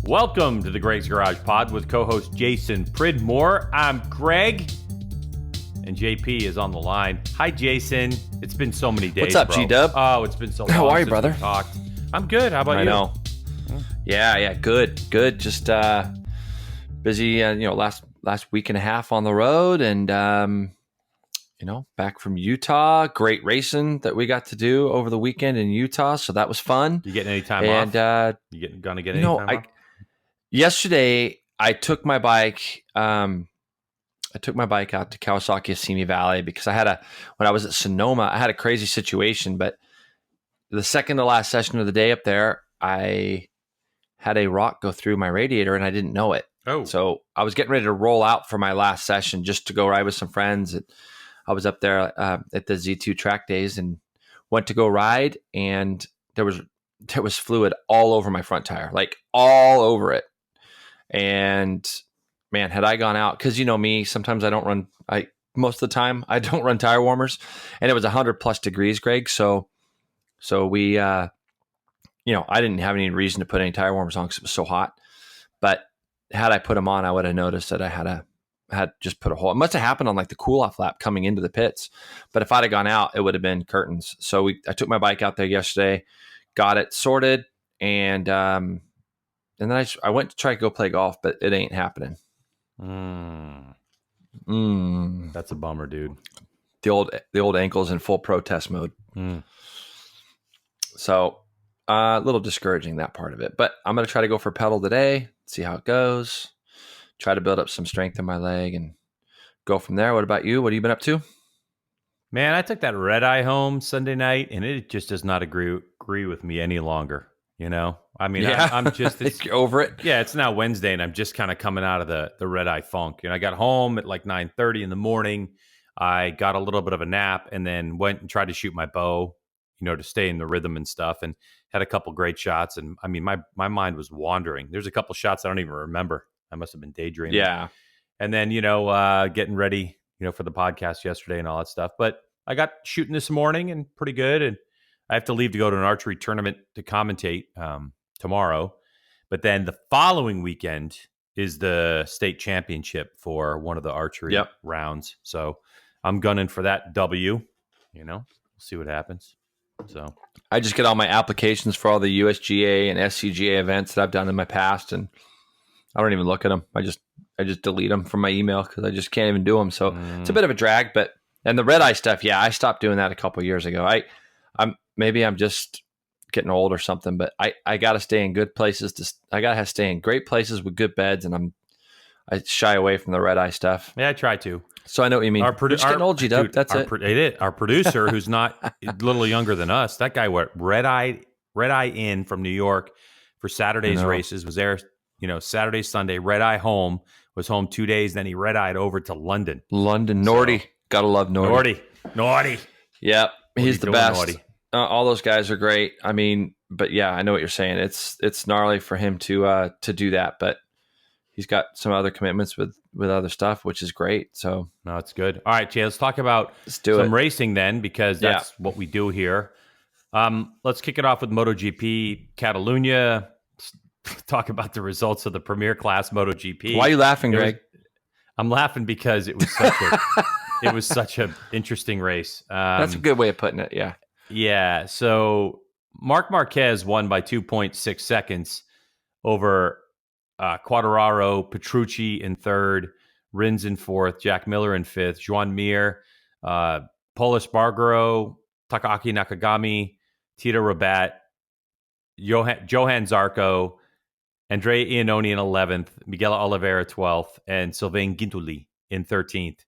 Welcome to the Greg's Garage Pod with co-host Jason Pridmore. I'm Greg, and JP is on the line. Hi, Jason. It's been so many days. What's up, bro. G-Dub? Oh, it's been so long. How are you, since brother? we talked. I'm good. How about you? I know. Yeah, good. Just busy. Last week and a half on the road, and back from Utah. Great racing that we got to do over the weekend in Utah, so that was fun. You getting any time off? Gonna get any time off? Yesterday I took my bike. I took my bike out to Kawasaki Simi Valley because when I was at Sonoma, I had a crazy situation. But the second to last session of the day up there, I had a rock go through my radiator and I didn't know it. Oh, so I was getting ready to roll out for my last session just to go ride with some friends. I was up there at the Z2 track days and went to go ride, and there was fluid all over my front tire, like all over it. And man, had I gone out, because you know me, sometimes I don't run. Most of the time I don't run tire warmers, and it was 100+ degrees, Greg. So we, I didn't have any reason to put any tire warmers on because it was so hot. But had I put them on, I would have noticed that I had just put a hole. It must have happened on like the cool off lap coming into the pits. But if I'd have gone out, it would have been curtains. So I took my bike out there yesterday, got it sorted, and then I went to try to go play golf, but it ain't happening. That's a bummer, dude. The old ankle's in full protest mode. So a little discouraging, that part of it. But I'm going to try to go for pedal today, see how it goes, try to build up some strength in my leg and go from there. What about you? What have you been up to? Man, I took that red eye home Sunday night, and it just does not agree with me any longer. You know, I mean, yeah. I'm just over it. Yeah, it's now Wednesday, and I'm just kind of coming out of the red eye funk. And I got home at like 9:30 in the morning. I got a little bit of a nap, and then went and tried to shoot my bow, to stay in the rhythm and stuff, and had a couple great shots. And I mean, my mind was wandering. There's a couple shots I don't even remember. I must have been daydreaming. Yeah. And then, getting ready, for the podcast yesterday and all that stuff. But I got shooting this morning and pretty good. And I have to leave to go to an archery tournament to commentate tomorrow. But then the following weekend is the state championship for one of the archery rounds. So I'm gunning for that W, we'll see what happens. So I just get all my applications for all the USGA and SCGA events that I've done in my past, and I don't even look at them. I just delete them from my email because I just can't even do them. So it's a bit of a drag. And the red eye stuff, I stopped doing that a couple of years ago. Maybe I'm just getting old or something, but I got to stay in good places. I got to stay in great places with good beds, and I shy away from the eye stuff. Yeah, I try to. So I know what you mean. We're just getting old, G-Dub. That's it. Our producer, who's not a little younger than us, that guy went red eye in from New York for Saturday's races, was there, Saturday, Sunday, red eye home, was home 2 days. Then he red eyed over to London. Nordy. Gotta love Nordy. Nordy. Yep. He's the best. All those guys are great. I mean, but yeah, I know what you're saying. It's gnarly for him to do that, but he's got some other commitments with other stuff, which is great. So no, it's good. All right, Jay, let's talk about racing then, because that's what we do here. Let's kick it off with MotoGP Catalunya. Talk about the results of the Premier Class MotoGP. Why are you laughing, Greg? I'm laughing because it was such an interesting race. That's a good way of putting it. Yeah. Yeah. So Marc Marquez won by 2.6 seconds over Quartararo, Petrucci in third, Rins in fourth, Jack Miller in fifth, Joan Mir, Pol Espargaro, Takaaki Nakagami, Tito Rabat, Johan Zarco, Andrea Iannone in 11th, Miguel Oliveira 12th, and Sylvain Guintoli in 13th.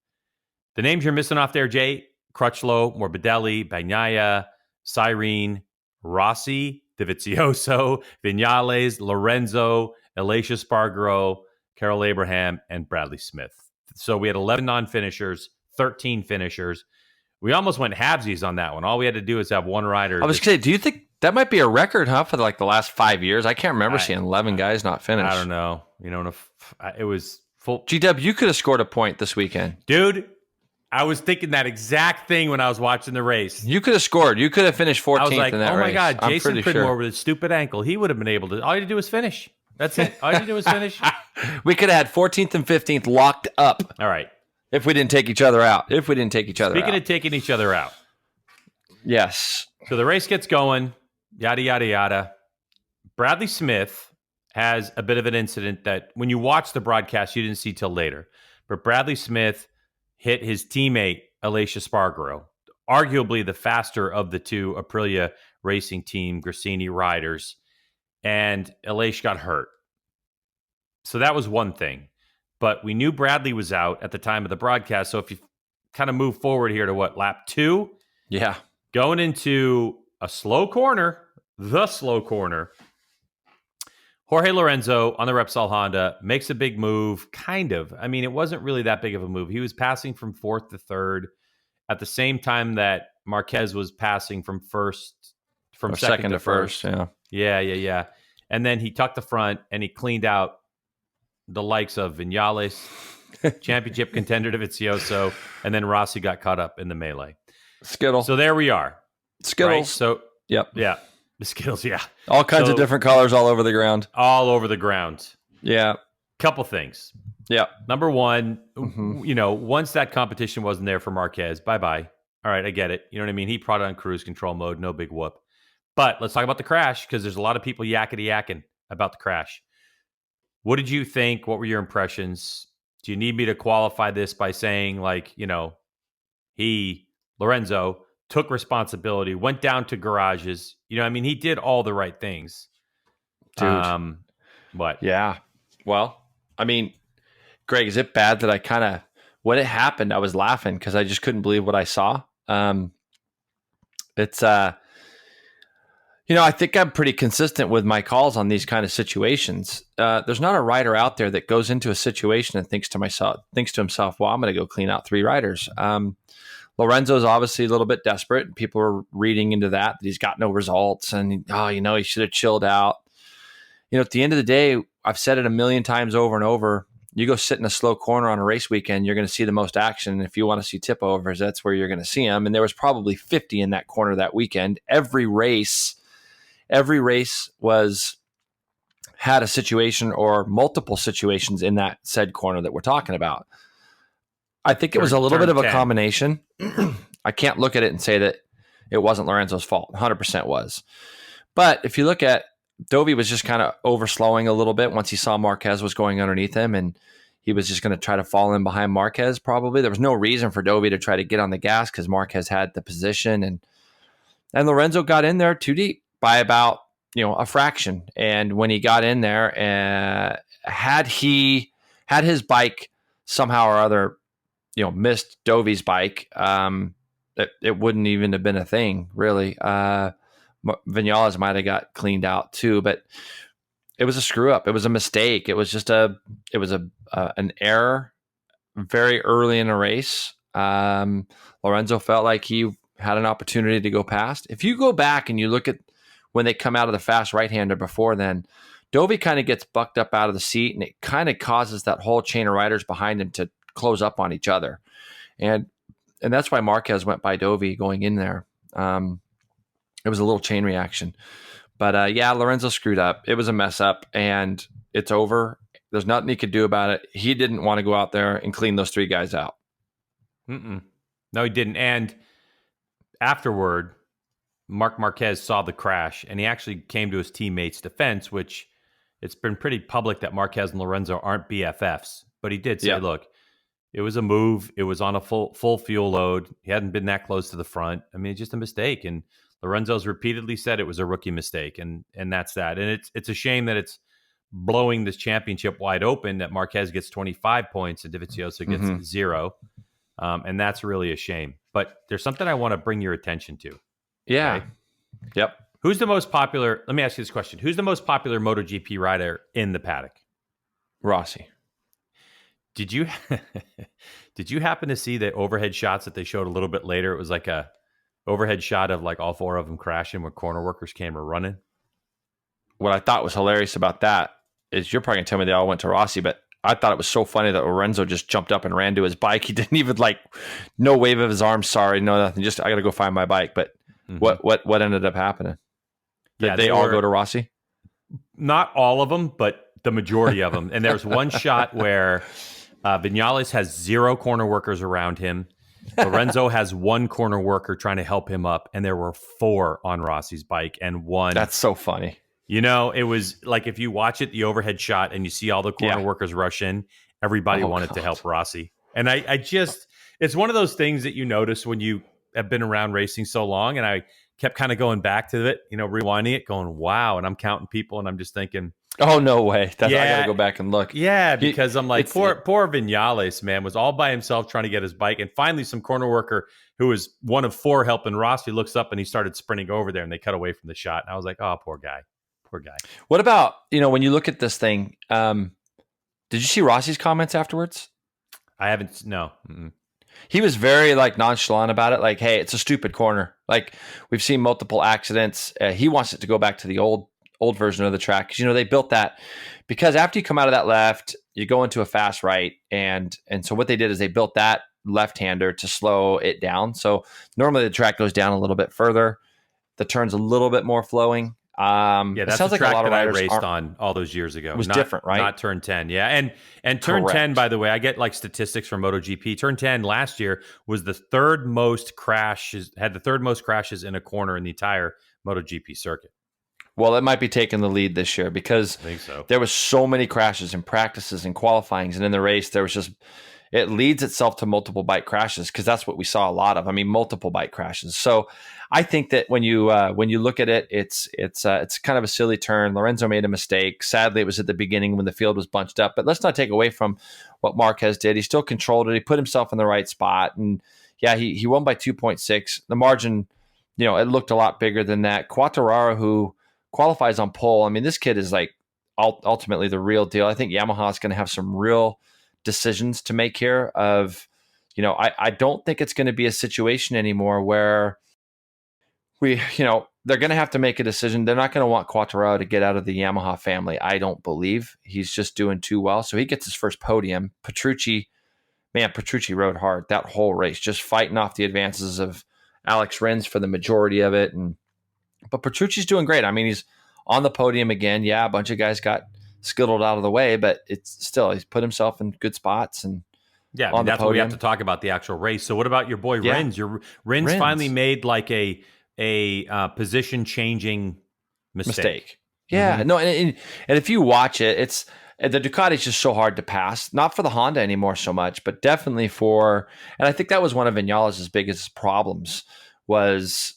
The names you're missing off there, Jay: Crutchlow, Morbidelli, Bagnaia, Cyrene, Rossi, Dovizioso, Vinales, Lorenzo, Alicia Spargaro, Carol Abraham, and Bradley Smith. So we had 11 non-finishers, 13 finishers. We almost went halvesies on that one. All we had to do is have one rider. I was going to say, do you think that might be a record, for like the last 5 years? I can't remember seeing 11 guys not finish. I don't know. It was full. G-Dub, you could have scored a point this weekend. Dude, I was thinking that exact thing when I was watching the race. You could have scored. You could have finished 14th I was like, in that race. Oh my God, Jason Pridmore sure. with his stupid ankle, he would have been able to. All you had to do was finish. That's it. All you do was finish. We could have had 14th and 15th locked up. All right. If we didn't take each other out. Speaking of taking each other out. Yes. So the race gets going, yada, yada, yada. Bradley Smith has a bit of an incident that when you watch the broadcast, you didn't see till later. But Bradley Smith hit his teammate, Alicia Spargaro, arguably the faster of the two Aprilia Racing Team Gresini riders. And Alicia got hurt. So that was one thing. But we knew Bradley was out at the time of the broadcast. So if you kind of move forward here to lap 2? Yeah. Going into a slow corner, the slow corner, Jorge Lorenzo on the Repsol Honda makes a big move, kind of. I mean, it wasn't really that big of a move. He was passing from 4th to 3rd at the same time that Marquez was passing from second to first. Yeah. And then he tucked the front and he cleaned out the likes of Vinales, championship contender Dovizioso, and then Rossi got caught up in the melee. Skittle. So there we are. Skittles. Right? So yep. Yeah. The Skittles, yeah. All kinds of different colors all over the ground. All over the ground. Yeah. Couple things. Yeah. Number one, once that competition wasn't there for Marquez, bye-bye. All right, I get it. You know what I mean? He brought it on cruise control mode, no big whoop. But let's talk about the crash, because there's a lot of people yakking about the crash. What did you think? What were your impressions? Do you need me to qualify this by saying, Lorenzo, took responsibility, went down to garages. He did all the right things. Dude. What? Yeah. Well, Greg, is it bad that when it happened, I was laughing because I just couldn't believe what I saw. It's, I think I'm pretty consistent with my calls on these kind of situations. There's not a rider out there that goes into a situation and thinks to himself, well, I'm going to go clean out 3 riders. Lorenzo's obviously a little bit desperate. People are reading into that he's got no results and, he should have chilled out. At the end of the day, I've said it a million times over and over. You go sit in a slow corner on a race weekend, you're going to see the most action. If you want to see tip overs, that's where you're going to see them. And there was probably 50 in that corner that weekend. Every race had a situation or multiple situations in that said corner that we're talking about. I think it was a little bit of a combination. I can't look at it and say that it wasn't Lorenzo's fault. 100% was. But if you look at Dovi was just kind of overslowing a little bit once he saw Marquez was going underneath him, and he was just going to try to fall in behind Marquez probably. There was no reason for Dovi to try to get on the gas because Marquez had the position, and Lorenzo got in there too deep by about, a fraction. And when he got in there, had his bike somehow or other, missed Dovi's bike, it wouldn't even have been a thing, really. Vinales might have got cleaned out too, but it was a screw up. It was a mistake. It was just an error very early in a race. Lorenzo felt like he had an opportunity to go past. If you go back and you look at when they come out of the fast right-hander before then, Dovi kind of gets bucked up out of the seat, and it kind of causes that whole chain of riders behind him to close up on each other. And that's why Marquez went by Dovi going in there. It was a little chain reaction. But Lorenzo screwed up. It was a mess up, and it's over. There's nothing he could do about it. He didn't want to go out there and clean those 3 guys out. No, he didn't. And afterward, Marc Marquez saw the crash, and he actually came to his teammate's defense, which it's been pretty public that Marquez and Lorenzo aren't BFFs. But he did say, look, it was a move. It was on a full fuel load. He hadn't been that close to the front. It's just a mistake. And Lorenzo's repeatedly said it was a rookie mistake, and that's that. And it's a shame that it's blowing this championship wide open, that Marquez gets 25 points and Dovizioso gets 0. And that's really a shame. But there's something I want to bring your attention to. Yeah. Okay? Yep. Who's the most popular? Let me ask you this question. Who's the most popular MotoGP rider in the paddock? Rossi. Did you happen to see the overhead shots that they showed a little bit later? It was like a overhead shot of all 4 of them crashing when corner workers came running. What I thought was hilarious about that is you're probably going to tell me they all went to Rossi, but I thought it was so funny that Lorenzo just jumped up and ran to his bike. He didn't even no wave of his arm. Sorry, no nothing. Just I got to go find my bike. But what ended up happening? Did they all go to Rossi? Not all of them, but the majority of them. And there's one shot where Vinales has 0 corner workers around him. Lorenzo has 1 corner worker trying to help him up, and there were 4 on Rossi's bike and 1. That's so funny. You know, it was like if you watch it, the overhead shot, and you see all the corner workers rush in, everybody wanted to help Rossi. And I just, it's one of those things that you notice when you have been around racing so long. And I kept kind of going back to it, you know, rewinding it, going, wow. And I'm counting people, and I'm just thinking, oh, no way. I got to go back and look. Yeah, because I'm like, poor Vinales, man, was all by himself trying to get his bike. And finally, some corner worker who was one of 4 helping Rossi looks up and he started sprinting over there, and they cut away from the shot. And I was like, oh, poor guy. Poor guy. What about, you know, when you look at this thing, did you see Rossi's comments afterwards? I haven't. No. Mm-mm. He was very like nonchalant about it. Like, hey, it's a stupid corner. Like, we've seen multiple accidents. He wants it to go back to the old version of the track. Because, you know, they built that because after you come out of that left, you go into a fast right. And so what they did is they built that left-hander to slow it down. So normally the track goes down a little bit further. The turn's a little bit more flowing. That's the track that I raced on all those years ago. It was different, right? Not turn 10, yeah. And turn 10, by the way, I get like statistics from MotoGP. Turn 10 last year was the third most crashes in a corner in the entire MotoGP circuit. Well, it might be taking the lead this year because I think so. There was so many crashes in practices and qualifyings, and in the race there was just, it leads itself to multiple bike crashes because that's what we saw a lot of. I mean, multiple bike crashes. So I think that when you look at it, it's kind of a silly turn. Lorenzo made a mistake. Sadly, it was at the beginning when the field was bunched up. But let's not take away from what Marquez did. He still controlled it. He put himself in the right spot, and yeah, he won by 2.6. The margin, you know, it looked a lot bigger than that. Quartararo, who qualifies on pole, I mean, this kid is like ultimately the real deal. I think Yamaha is going to have some real decisions to make here of, you know, I don't think it's going to be a situation anymore where they're going to have to make a decision. They're not going to want Quartararo to get out of the Yamaha family. I don't believe he's just doing too well. So he gets his first podium. Petrucci rode hard that whole race, just fighting off the advances of Alex Rins for the majority of it. But Petrucci's doing great. I mean, he's on the podium again. Yeah, a bunch of guys got skittled out of the way, but it's still, he's put himself in good spots. And yeah, I mean, that's what we have to talk about, the actual race. So what about your boy Rins? Rins finally made like a position changing mistake. Yeah, no, and if you watch it, it's the Ducati's just so hard to pass. Not for the Honda anymore so much, but definitely for. And I think that was one of Vinales' biggest problems was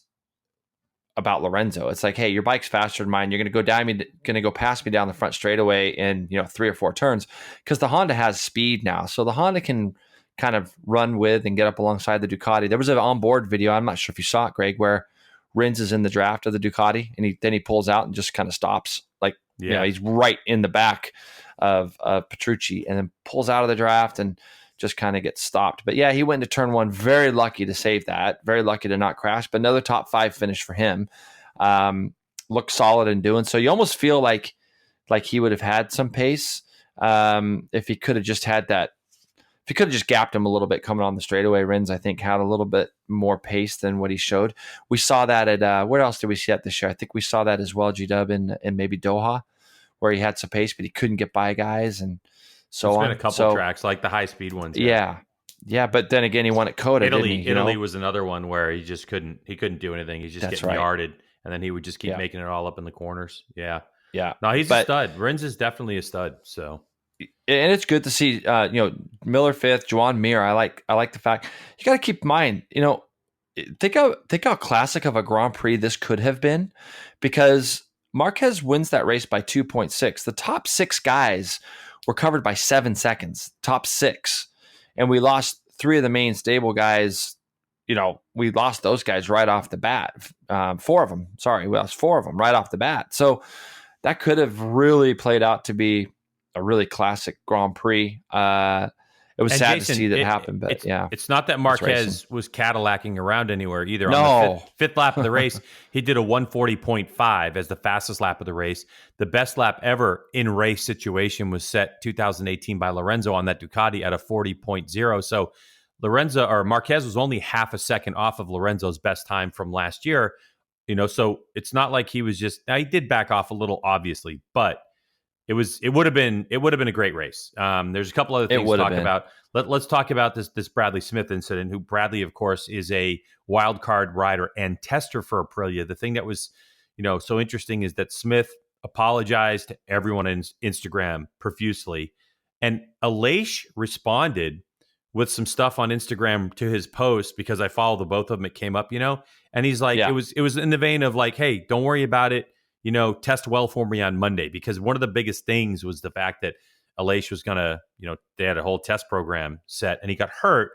about Lorenzo. It's like, hey, your bike's faster than mine. You're going to go past me down the front straightaway in 3 or 4 turns because the Honda has speed now. So the Honda can kind of run with and get up alongside the Ducati. There was an onboard video. I'm not sure if you saw it, Greg, where Rins is in the draft of the Ducati and then he pulls out and just kind of stops. Like, he's right in the back of Petrucci and then pulls out of the draft and just kind of gets stopped. But yeah, he went into turn 1, very lucky to save that, very lucky to not crash, but another top 5 finish for him. Looked solid in doing so. You almost feel like he would have had some pace if he could have just had that. If he could have just gapped him a little bit coming on the straightaway. Rins, I think, had a little bit more pace than what he showed. We saw that at where else did we see that this year? I think we saw that as well, G-Dub, in maybe Doha, where he had some pace, but he couldn't get by guys and so on. It's been a couple tracks, like the high-speed ones. Yeah, but then again, he won at Coda, Italy was another one where he just couldn't do anything. He's just getting yarded, and then he would just keep making it all up in the corners. Yeah. No, he's a stud. Rins is definitely a stud, so. And it's good to see, Miller 5th, Joan Mir. I like the fact you got to keep in mind, think how classic of a Grand Prix this could have been, because Marquez wins that race by 2.6. The top 6 guys were covered by 7 seconds, top 6, and we lost 3 of the main stable guys. We lost those guys right off the bat. 4 of them. Sorry, we lost 4 of them right off the bat. So that could have really played out to be a really classic Grand Prix. It was sad to see that happen, but it's not that Marquez was Cadillacing around anywhere either. No. On the fifth lap of the race, he did a 140.5 as the fastest lap of the race. The best lap ever in race situation was set 2018 by Lorenzo on that Ducati at a 40.0. So Marquez was only half a second off of Lorenzo's best time from last year. So it's not like he was now he did back off a little, obviously, but it would have been a great race. There's a couple other things to talk about. Let's talk about this Bradley Smith incident, who Bradley, of course, is a wild card rider and tester for Aprilia. The thing that was, so interesting is that Smith apologized to everyone on Instagram profusely, and Aleix responded with some stuff on Instagram to his post, because I follow the both of them. It came up, and he's like, it was in the vein of like, hey, don't worry about it. Test well for me on Monday, because one of the biggest things was the fact that Aleix was going to, they had a whole test program set and he got hurt.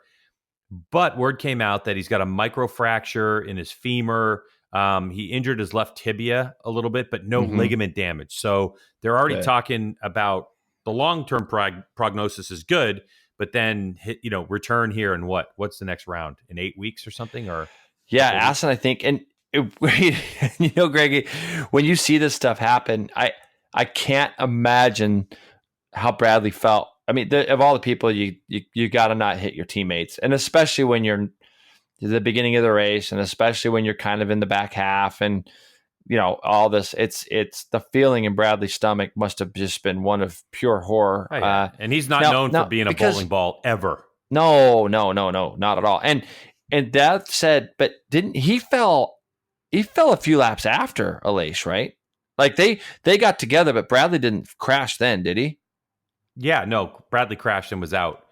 But word came out that he's got a microfracture in his femur. He injured his left tibia a little bit, but no ligament damage. So they're already talking about the long-term prognosis is good, but then, return here in what's the next round, in 8 weeks or something? Or Aston, I think. And Greg, when you see this stuff happen, I can't imagine how Bradley felt. I mean, of all the people, you got to not hit your teammates, and especially when you're at the beginning of the race, and especially when you're kind of in the back half, and all this. It's the feeling in Bradley's stomach must have just been one of pure horror. Oh, yeah. And he's not known for being a bowling ball ever. No, not at all. And that said, but didn't he fell a few laps after Aleix, right? Like they got together, but Bradley didn't crash then, did he? Yeah, no, Bradley crashed and was out.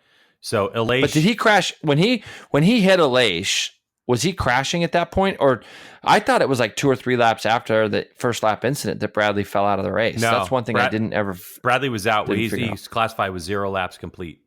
So Aleix, but did he crash when he hit Aleix? Was he crashing at that point, or I thought it was like 2 or 3 laps after the first lap incident that Bradley fell out of the race? No, that's one thing I didn't ever. Bradley was out. He's classified with 0 laps complete.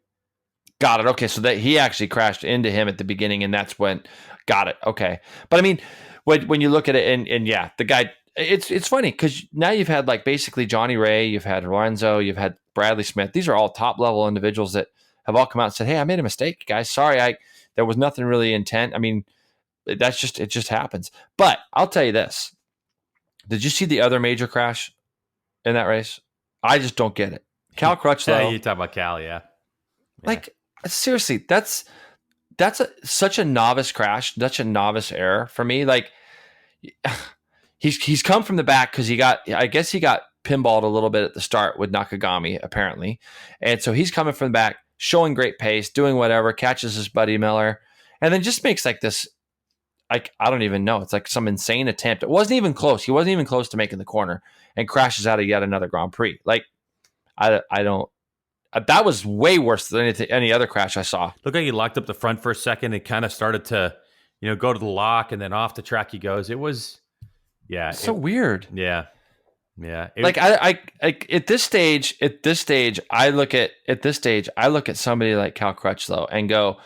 Got it. Okay, so that he actually crashed into him at the beginning, and that's when. Got it. Okay, but I mean, when you look at it, and yeah, the guy. It's funny because now you've had like basically Johnny Ray, you've had Lorenzo, you've had Bradley Smith. These are all top level individuals that have all come out and said, "Hey, I made a mistake, guys. Sorry, there was nothing really intent." I mean, it just happens. But I'll tell you this: did you see the other major crash in that race? I just don't get it. Cal Crutchlow. Yeah, you talk about Cal, yeah. Like seriously, that's such a novice crash, such a novice error for me. Like. He's come from the back because he got pinballed a little bit at the start with Nakagami, apparently. And so he's coming from the back, showing great pace, doing whatever, catches his buddy Miller, and then just makes like this, like, I don't even know. It's like some insane attempt. It wasn't even close. He wasn't even close to making the corner and crashes out of yet another Grand Prix. Like, I don't, that was way worse than any other crash I saw. Looked like he locked up the front for a second and kind of started to, go to the lock, and then off the track he goes. It was... Yeah, so weird. Yeah. Like I at this stage, I look at somebody like Cal Crutchlow and go,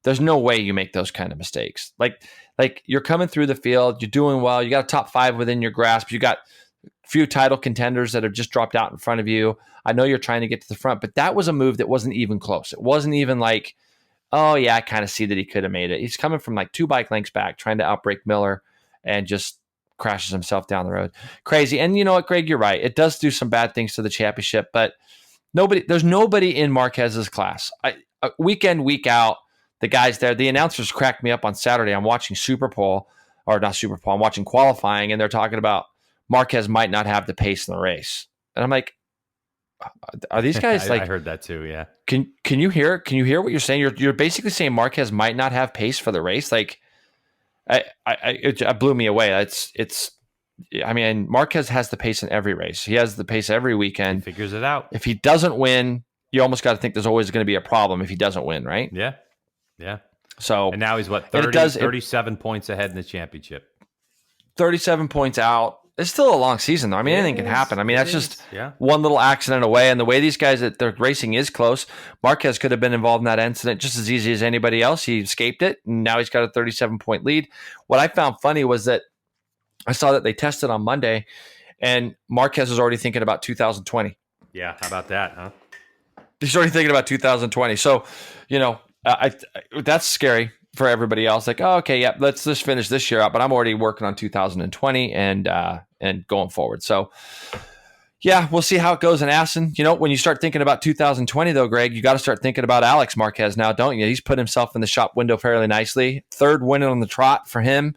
"There's no way you make those kind of mistakes." Like you're coming through the field, you're doing well, you got a top 5 within your grasp, you got a few title contenders that have just dropped out in front of you. I know you're trying to get to the front, but that was a move that wasn't even close. It wasn't even like, oh yeah, I kind of see that he could have made it. He's coming from like 2 bike lengths back, trying to outbrake Miller, and just crashes himself down the road. Crazy. And you know what, Greg, you're right. It does do some bad things to the championship, but there's nobody in Marquez's class. Week in, week out, the guys there, the announcers cracked me up on Saturday. I'm watching I'm watching qualifying, and they're talking about Marquez might not have the pace in the race. And I'm like, are these guys like... I heard that too, yeah. Can you hear what you're saying? You're basically saying Marquez might not have pace for the race? Like, it blew me away. I mean, Marquez has the pace in every race. He has the pace every weekend. He figures it out. If he doesn't win, you almost got to think there's always going to be a problem if he doesn't win, right? Yeah. So, and now he's 37 points ahead in the championship. 37 points out. It's still a long season, though. I mean, anything can happen. I mean, that's just one little accident away. And the way these guys that they're racing is close. Marquez could have been involved in that incident just as easy as anybody else. He escaped it, and now he's got a 37-point lead. What I found funny was that I saw that they tested on Monday, and Marquez was already thinking about 2020. Yeah, how about that, huh? He's already thinking about 2020. So, that's scary for everybody else. Like, oh, okay, yeah, let's just finish this year out. But I'm already working on 2020 and going forward. So, yeah, we'll see how it goes in Assen. When you start thinking about 2020, though, Greg, you got to start thinking about Alex Marquez now, don't you? He's put himself in the shop window fairly nicely. 3rd win on the trot for him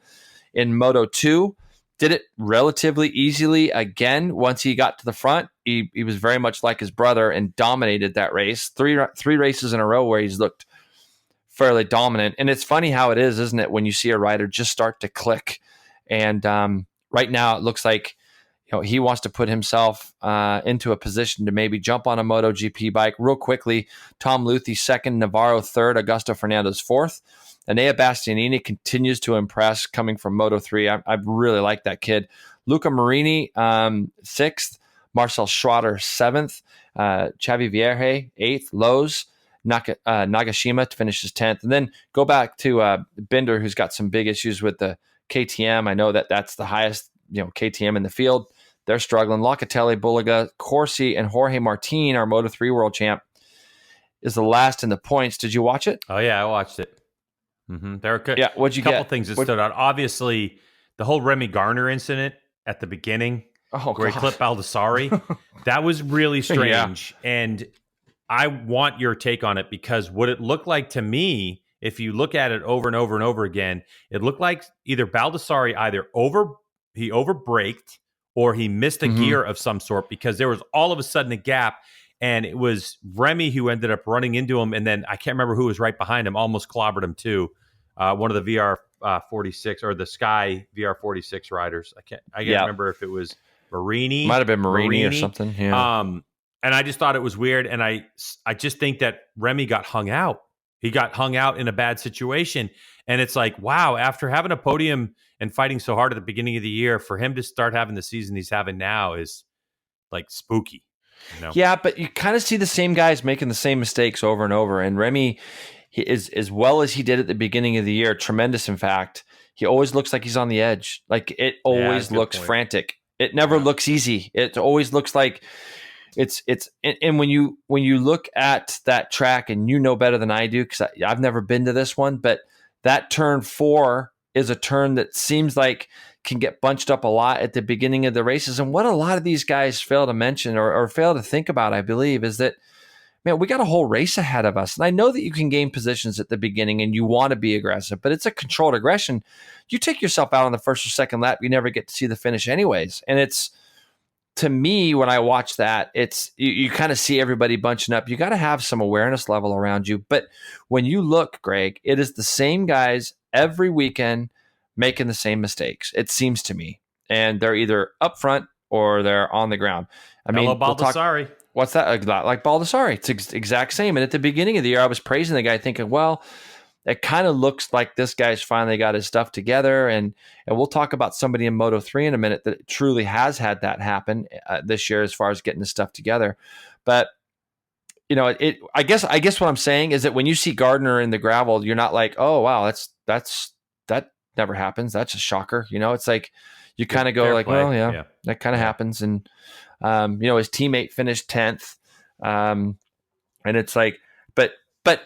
in Moto2. did it relatively easily again. Once he got to the front, he was very much like his brother and dominated that race. Three races in a row where he's looked fairly dominant. And it's funny how it is, isn't it, when you see a rider just start to click. And right now it looks like he wants to put himself into a position to maybe jump on a MotoGP bike real quickly. Tom Luthi second, Navarro third, Augusto Fernandez fourth. Enea Bastianini continues to impress coming from Moto3. I really like that kid. Luca Marini, sixth. Marcel Schroeder, seventh. Xavi Vierge, eighth. Lowe's. Nagashima finishes 10th. And then go back to Binder, who's got some big issues with the KTM. I know that's the highest KTM in the field. They're struggling. Locatelli, Bulliga, Corsi, and Jorge Martin, our Moto3 world champ, is the last in the points. Did you watch it? Oh, yeah, I watched it. There are what'd you a couple get? things that stood out. Obviously, the whole Remy Garner incident at the beginning where he clipped Baldassarri, that was really strange. Yeah. And I want your take on it, because what it looked like to me, if you look at it over and over and over again, it looked like either Baldassarri he overbraked or he missed a gear of some sort, because there was all of a sudden a gap. And it was Remy who ended up running into him, and then I can't remember who was right behind him, almost clobbered him too. One of the VR46 or the Sky VR46 riders. I can't remember if it was Marini. Might have been Marini or something. Yeah. And I just thought it was weird, and I just think that Remy got hung out. He got hung out in a bad situation, and it's like, wow, after having a podium and fighting so hard at the beginning of the year, for him to start having the season he's having now is like spooky. Yeah, but you kind of see the same guys making the same mistakes over and over. And Remy, he is, as well as he did at the beginning of the year, tremendous. In fact, he always looks like he's on the edge. Like, it always looks frantic. It never looks easy. It always looks like it's. And when you look at that track, and you know better than I do, because I've never been to this one, but that turn 4 is a turn that seems like can get bunched up a lot at the beginning of the races. And what a lot of these guys fail to mention or fail to think about, I believe, is that, man, we got a whole race ahead of us. And I know that you can gain positions at the beginning and you want to be aggressive, but it's a controlled aggression. You take yourself out on the first or second lap, you never get to see the finish anyways. And it's, to me, when I watch that, it's you kind of see everybody bunching up. You got to have some awareness level around you. But when you look, Greg, it is the same guys every weekend making the same mistakes, it seems to me. And they're either up front or they're on the ground. I mean, Baldassarri. What's that? Like Baldassarri. It's exact same. And at the beginning of the year, I was praising the guy, thinking, well, it kind of looks like this guy's finally got his stuff together. And we'll talk about somebody in Moto3 in a minute that truly has had that happen this year as far as getting his stuff together. But I guess what I'm saying is that when you see Gardner in the gravel, you're not like, oh wow, that never happens. That's a shocker. It's like you kind of go like, well, yeah, that kind of happens. And his teammate finished 10th, and it's like, but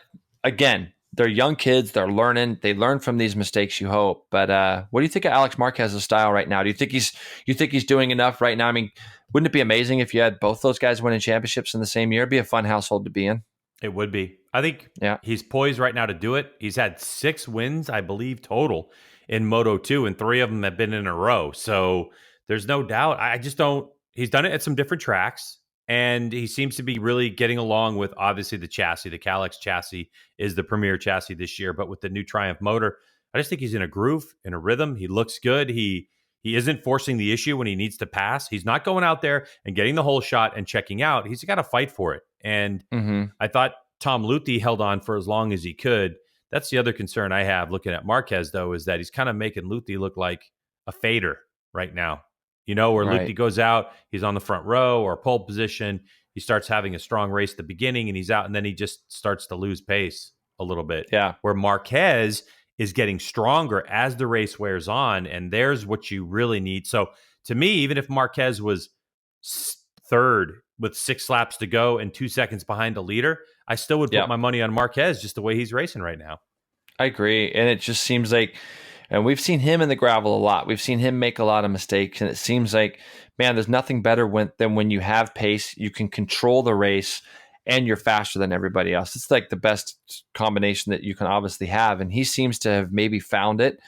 again, they're young kids. They're learning. They learn from these mistakes, you hope. But what do you think of Alex Marquez's style right now? Do you think he's doing enough right now? I mean, wouldn't it be amazing if you had both those guys winning championships in the same year? It'd be a fun household to be in. It would be. I think he's poised right now to do it. He's had 6 wins, I believe, total in Moto2, and 3 of them have been in a row. So there's no doubt. I just don't. He's done it at some different tracks. And he seems to be really getting along with, obviously, the chassis. The Kalex chassis is the premier chassis this year. But with the new Triumph motor, I just think he's in a groove, in a rhythm. He looks good. He isn't forcing the issue when he needs to pass. He's not going out there and getting the whole shot and checking out. He's got to fight for it. And I thought Tom Luthi held on for as long as he could. That's the other concern I have looking at Marquez, though, is that he's kind of making Luthi look like a fader right now. Where Luthi goes out, he's on the front row or pole position. He starts having a strong race at the beginning and he's out, and then he just starts to lose pace a little bit. Yeah. Where Marquez is getting stronger as the race wears on, and there's what you really need. So to me, even if Marquez was third with 6 laps to go and 2 seconds behind the leader, I still would put my money on Marquez just the way he's racing right now. I agree. And it just seems like, and we've seen him in the gravel a lot. We've seen him make a lot of mistakes. And it seems like, man, there's nothing better than when you have pace, you can control the race, and you're faster than everybody else. It's like the best combination that you can obviously have. And he seems to have maybe found it.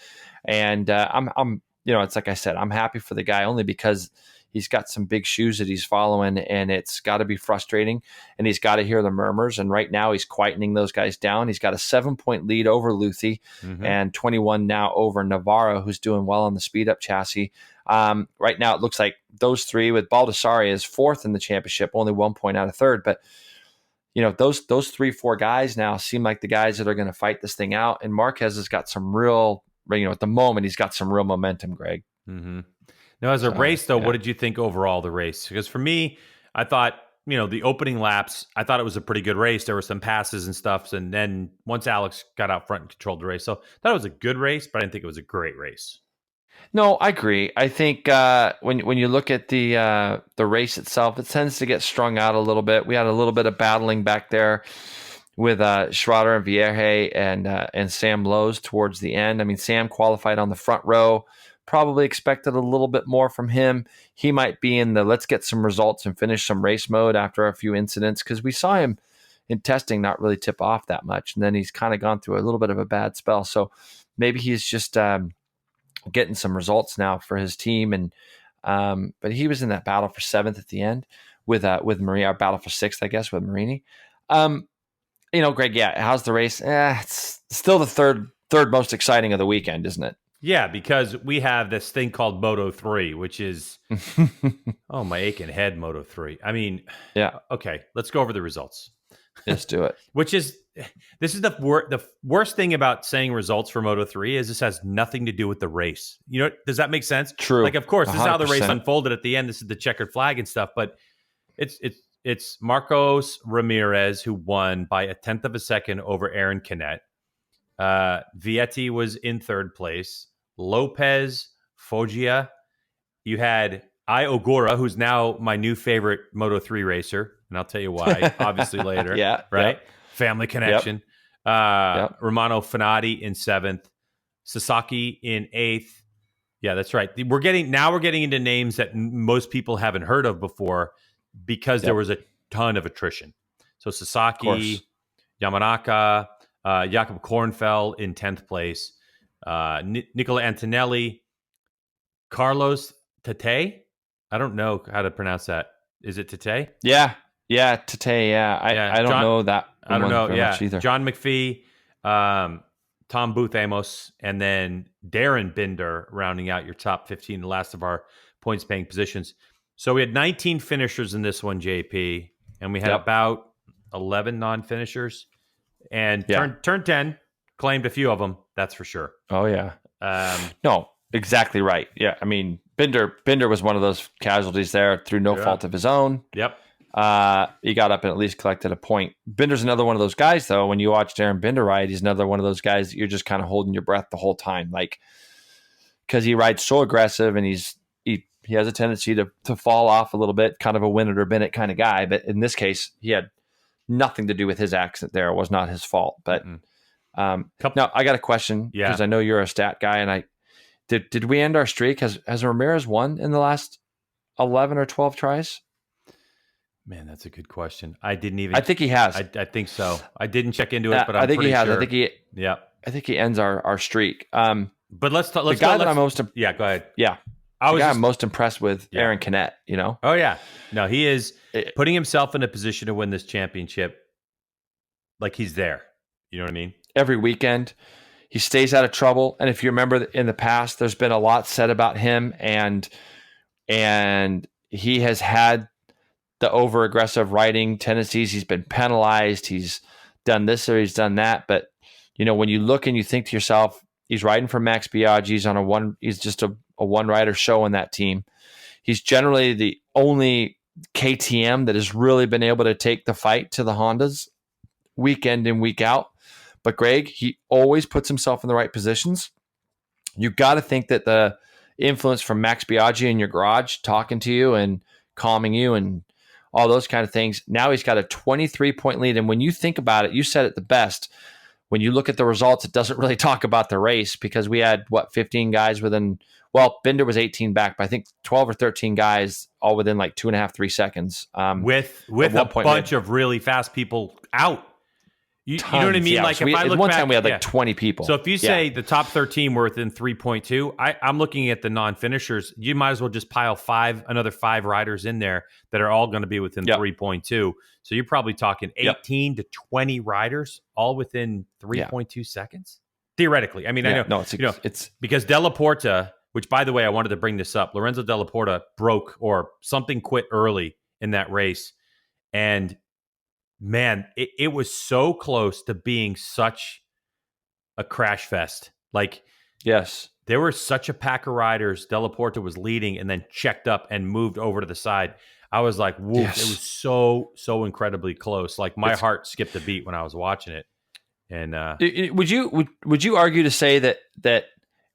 And I'm it's like I said, I'm happy for the guy only because he's got some big shoes that he's following, and it's got to be frustrating, and he's got to hear the murmurs. And right now he's quietening those guys down. He's got a 7-point lead over Luthi and 21 now over Navarro, who's doing well on the speed up chassis. Right now it looks like those three, with Baldassarri as fourth in the championship, only 1 point out of third. But those 3-4 guys now seem like the guys that are going to fight this thing out. And Marquez has got some real, at the moment, he's got some real momentum, Greg. Now, as a race, though, what did you think overall of the race? Because for me, I thought, the opening laps, I thought it was a pretty good race. There were some passes and stuff. And then once Alex got out front and controlled the race. So I thought it was a good race, but I didn't think it was a great race. No, I agree. I think when you look at the race itself, it tends to get strung out a little bit. We had a little bit of battling back there with Schrader and Vierge and Sam Lowe's towards the end. I mean, Sam qualified on the front row. Probably expected a little bit more from him. He might be in the let's get some results and finish some race mode after a few incidents, because we saw him in testing not really tip off that much. And then he's kind of gone through a little bit of a bad spell. So maybe he's just getting some results now for his team. And but he was in that battle for 7th at the end with Marini, our battle for 6th, I guess, with Marini. Greg, how's the race? It's still the third most exciting of the weekend, isn't it? Yeah, because we have this thing called Moto3, which is, oh, my aching head, Moto3. I mean, yeah. Okay, let's go over the results. Let's do it. This is the worst thing about saying results for Moto3 is this has nothing to do with the race. Does that make sense? True. Like, of course, this 100%. Is how the race 100%. unfolded at the end. This is the checkered flag and stuff, but it's Marcos Ramirez who won by 1/10 of a second over Aaron Canet. Vietti was in 3rd place. Lopez, Foggia. You had Ogura, who's now my new favorite Moto3 racer, and I'll tell you why, obviously later. Yeah. Right? Yep. Family connection. Yep. Romano Finati in 7th. Sasaki in 8th. Yeah, that's right. We're getting into names that most people haven't heard of before because there was a ton of attrition. So Sasaki, Yamanaka, Jakob Kornfeld in 10th place. Nicola Antonelli, Carlos Tate. I don't know how to pronounce that. Is it Tate? Yeah, Tate. Yeah, I don't know that. I don't know. Yeah, either. John McPhee, Tom Booth Amos, and then Darren Binder rounding out your top 15, the last of our points paying positions. So we had 19 finishers in this one, JP, and we had about 11 non-finishers. And turn 10 claimed a few of them, that's for sure. Oh, yeah. No, exactly right. Yeah, I mean, Binder was one of those casualties there through no fault of his own. Yep. He got up and at least collected a point. Binder's another one of those guys, though. When you watch Darren Binder ride, he's another one of those guys that you're just kind of holding your breath the whole time, like, because he rides so aggressive and he has a tendency to fall off a little bit, kind of a win it or bin it kind of guy. But in this case, he had nothing to do with his accident there. It was not his fault. But now I got a question because I know you're a stat guy, and I did we end our streak? Has Ramirez won in the last 11 or 12 tries? Man, that's a good question. I think he has. I think so. I didn't check into it, but I think he has. Sure. I think he ends our streak. But let's the guy that I'm most. Go ahead. Yeah. I'm most impressed with Aaron Canet, Oh, yeah. No, he is putting himself in a position to win this championship like he's there. You know what I mean? Every weekend, he stays out of trouble. And if you remember in the past, there's been a lot said about him, and he has had the over-aggressive riding tendencies. He's been penalized. He's done this or he's done that. But, when you look and you think to yourself, he's riding for Max Biaggi. He's just a one-rider show on that team. He's generally the only KTM that has really been able to take the fight to the Hondas week in and week out. But Greg, he always puts himself in the right positions. You got to think that the influence from Max Biaggi in your garage, talking to you and calming you and all those kind of things. Now he's got a 23-point lead. And when you think about it, you said it the best. When you look at the results, it doesn't really talk about the race because we had, 15 guys within, Binder was 18 back, but I think 12 or 13 guys all within like 2.5, 3 seconds. With a bunch of really fast people out. You know what I mean? Yeah, like so if I look one back, time we had like 20 people. So if you say the top 13 were within 3.2, I'm looking at the non-finishers. You might as well just pile another five riders in there that are all going to be within 3.2. So you're probably talking 18 to 20 riders all within 3.2 seconds. Theoretically. I mean, I know. No, it's because Della Porta, which by the way, I wanted to bring this up. Lorenzo Della Porta broke or something quit early in that race. And man, it was so close to being such a crash fest. Like, yes, there were such a pack of riders. Della Porta was leading and then checked up and moved over to the side. I was like, whoa, It was so incredibly close. Like my heart skipped a beat when I was watching it. And would you argue to say that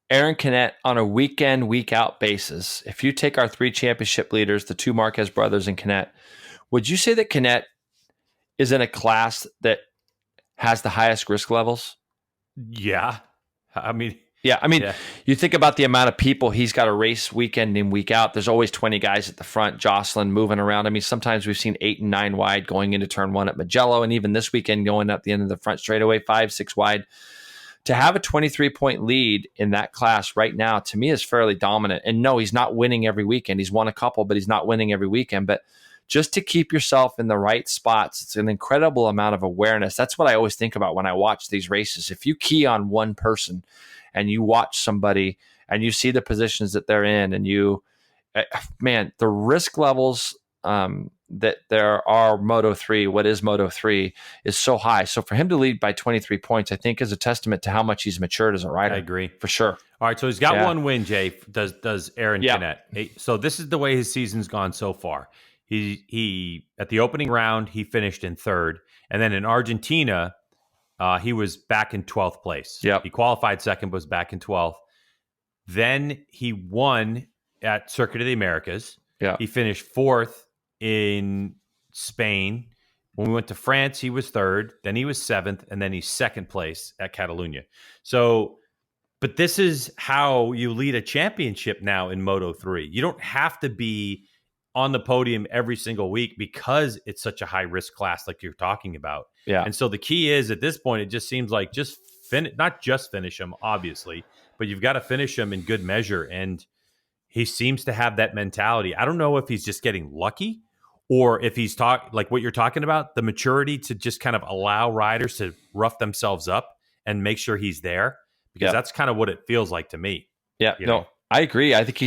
Aaron Canet on a week out basis, if you take our 3 championship leaders, the 2 Marquez brothers and Canet, would you say that Canet is in a class that has the highest risk levels? Yeah. I mean, you think about the amount of people he's got to race weekend in, week out. There's always 20 guys at the front, jostling, moving around. I mean, sometimes we've seen 8 and 9 wide going into turn 1 at Mugello, and even this weekend going at the end of the front straightaway, 5, 6 wide. To have a 23-point lead in that class right now, to me, is fairly dominant. And no, he's not winning every weekend. He's won a couple, but he's not winning every weekend. But just to keep yourself in the right spots, it's an incredible amount of awareness. That's what I always think about when I watch these races. If you key on one person and you watch somebody and you see the positions that they're in, and the risk levels that there are Moto3, what is Moto3, is so high. So for him to lead by 23 points, I think is a testament to how much he's matured as a rider. I agree. For sure. All right, so he's got one win, Jay, does Aaron Canet. So this is the way his season's gone so far. He at the opening round, he finished in 3rd. And then in Argentina, he was back in 12th place. Yep. He qualified 2nd, but was back in 12th. Then he won at Circuit of the Americas. Yeah. He finished 4th in Spain. When we went to France, he was 3rd. Then he was 7th. And then he's 2nd place at Catalunya. So, but this is how you lead a championship now in Moto3. You don't have to be on the podium every single week because it's such a high risk class like you're talking about. Yeah. And so the key is at this point, it just seems like not just finish him, obviously, but you've got to finish him in good measure. And he seems to have that mentality. I don't know if he's just getting lucky or if he's like what you're talking about, the maturity to just kind of allow riders to rough themselves up and make sure he's there, because that's kind of what it feels like to me. Yeah, no, I agree. I think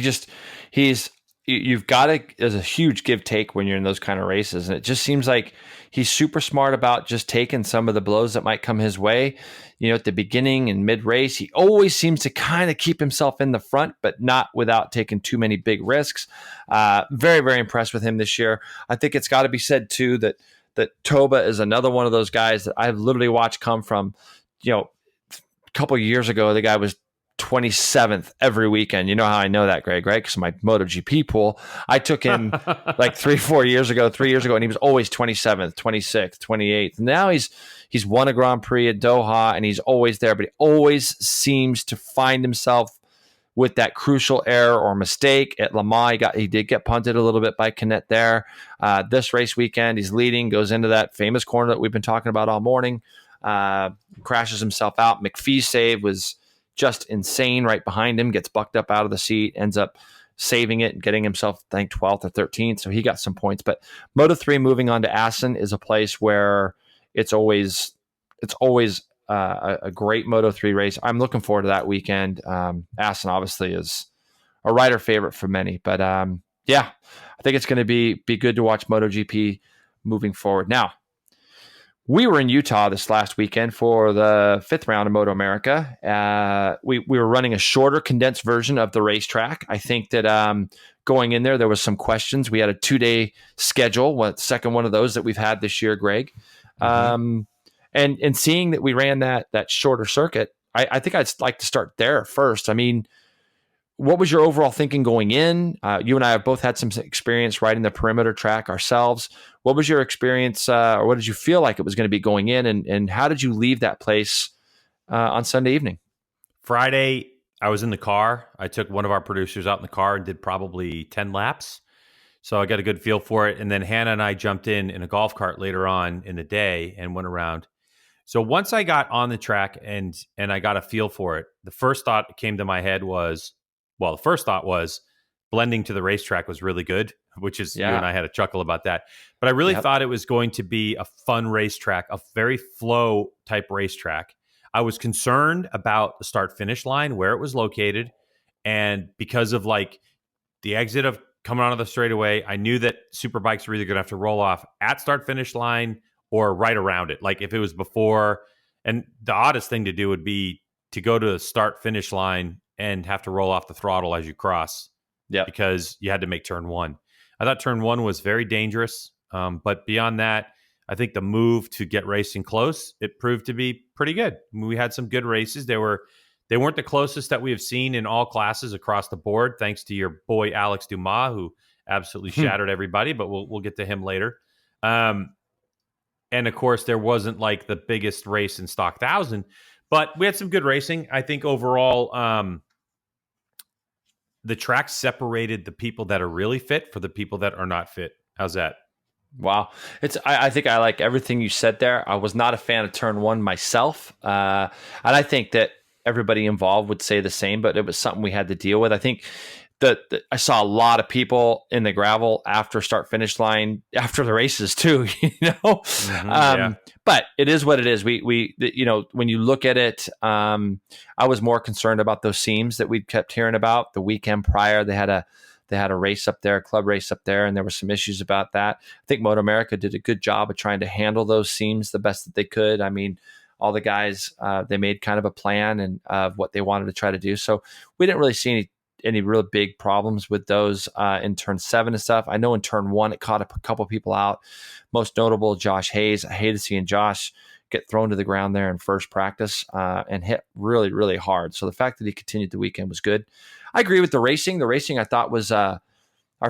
you've got to, there's a huge give take when you're in those kind of races. And it just seems like he's super smart about just taking some of the blows that might come his way. At the beginning and mid race, he always seems to kind of keep himself in the front, but not without taking too many big risks. Very, very impressed with him this year. I think it's got to be said too, that Toba is another one of those guys that I've literally watched come from, a couple of years ago, the guy was 27th every weekend. You know how I know that, Greg, right? Because my MotoGP pool, I took him like 3 years ago, and he was always 27th, 26th, 28th. Now he's won a Grand Prix at Doha, and he's always there, but he always seems to find himself with that crucial error or mistake. At Le Mans, he did get punted a little bit by Canet there. This race weekend, he's leading, goes into that famous corner that we've been talking about all morning, crashes himself out. McPhee's save was just insane right behind him, gets bucked up out of the seat, ends up saving it and getting himself, I think, 12th or 13th. So he got some points. But Moto3 moving on to Assen is a place where it's always a great Moto3 race. I'm looking forward to that weekend. Assen obviously is a rider favorite for many. But I think it's going to be good to watch MotoGP moving forward. Now, we were in Utah this last weekend for the 5th round of MotoAmerica. We were running a shorter, condensed version of the racetrack. I think that going in there was some questions. We had a 2-day schedule, second one of those that we've had this year, Greg. Mm-hmm. And seeing that we ran that shorter circuit, I think I'd like to start there first. I mean, what was your overall thinking going in? You and I have both had some experience riding the perimeter track ourselves. What was your experience, or what did you feel like it was going to be going in, and how did you leave that place on Sunday evening? Friday, I was in the car. I took one of our producers out in the car and did probably 10 laps. So I got a good feel for it. And then Hannah and I jumped in a golf cart later on in the day and went around. So once I got on the track and I got a feel for it, the first thought that came to my head was, well, the first thought was blending to the racetrack was really good, which is you and I had a chuckle about that. But I really thought it was going to be a fun racetrack, a very flow type racetrack. I was concerned about the start finish line, where it was located. And because of like the exit of coming onto the straightaway, I knew that Superbikes were either going to have to roll off at start finish line or right around it. Like if it was before, and the oddest thing to do would be to go to the start finish line and have to roll off the throttle as you cross. Yeah. Because you had to make turn one. I thought turn one was very dangerous. But beyond that, I think the move to get racing close, it proved to be pretty good. I mean, we had some good races. They weren't the closest that we have seen in all classes across the board, thanks to your boy Alex Dumas, who absolutely shattered everybody, but we'll get to him later. And of course, there wasn't like the biggest race in Stock 1000, but we had some good racing. I think overall, the track separated the people that are really fit for the people that are not fit. How's that? Wow. I think I like everything you said there. I was not a fan of turn one myself. And I think that everybody involved would say the same, but it was something we had to deal with. I think that I saw a lot of people in the gravel after start finish line after the races too, but it is what it is. We when you look at it, I was more concerned about those seams that we kept hearing about the weekend prior. They had a race up there, a club race up there, and there were some issues about that. I think MotoAmerica did a good job of trying to handle those seams the best that they could. I mean, all the guys, they made kind of a plan and of what they wanted to try to do. So we didn't really see any real big problems with those in turn 7 and stuff. I know in turn 1, it caught a couple people out. Most notable, Josh Hayes. I hated seeing Josh get thrown to the ground there in first practice and hit really, really hard. So the fact that he continued the weekend was good. I agree with the racing. The racing I thought was our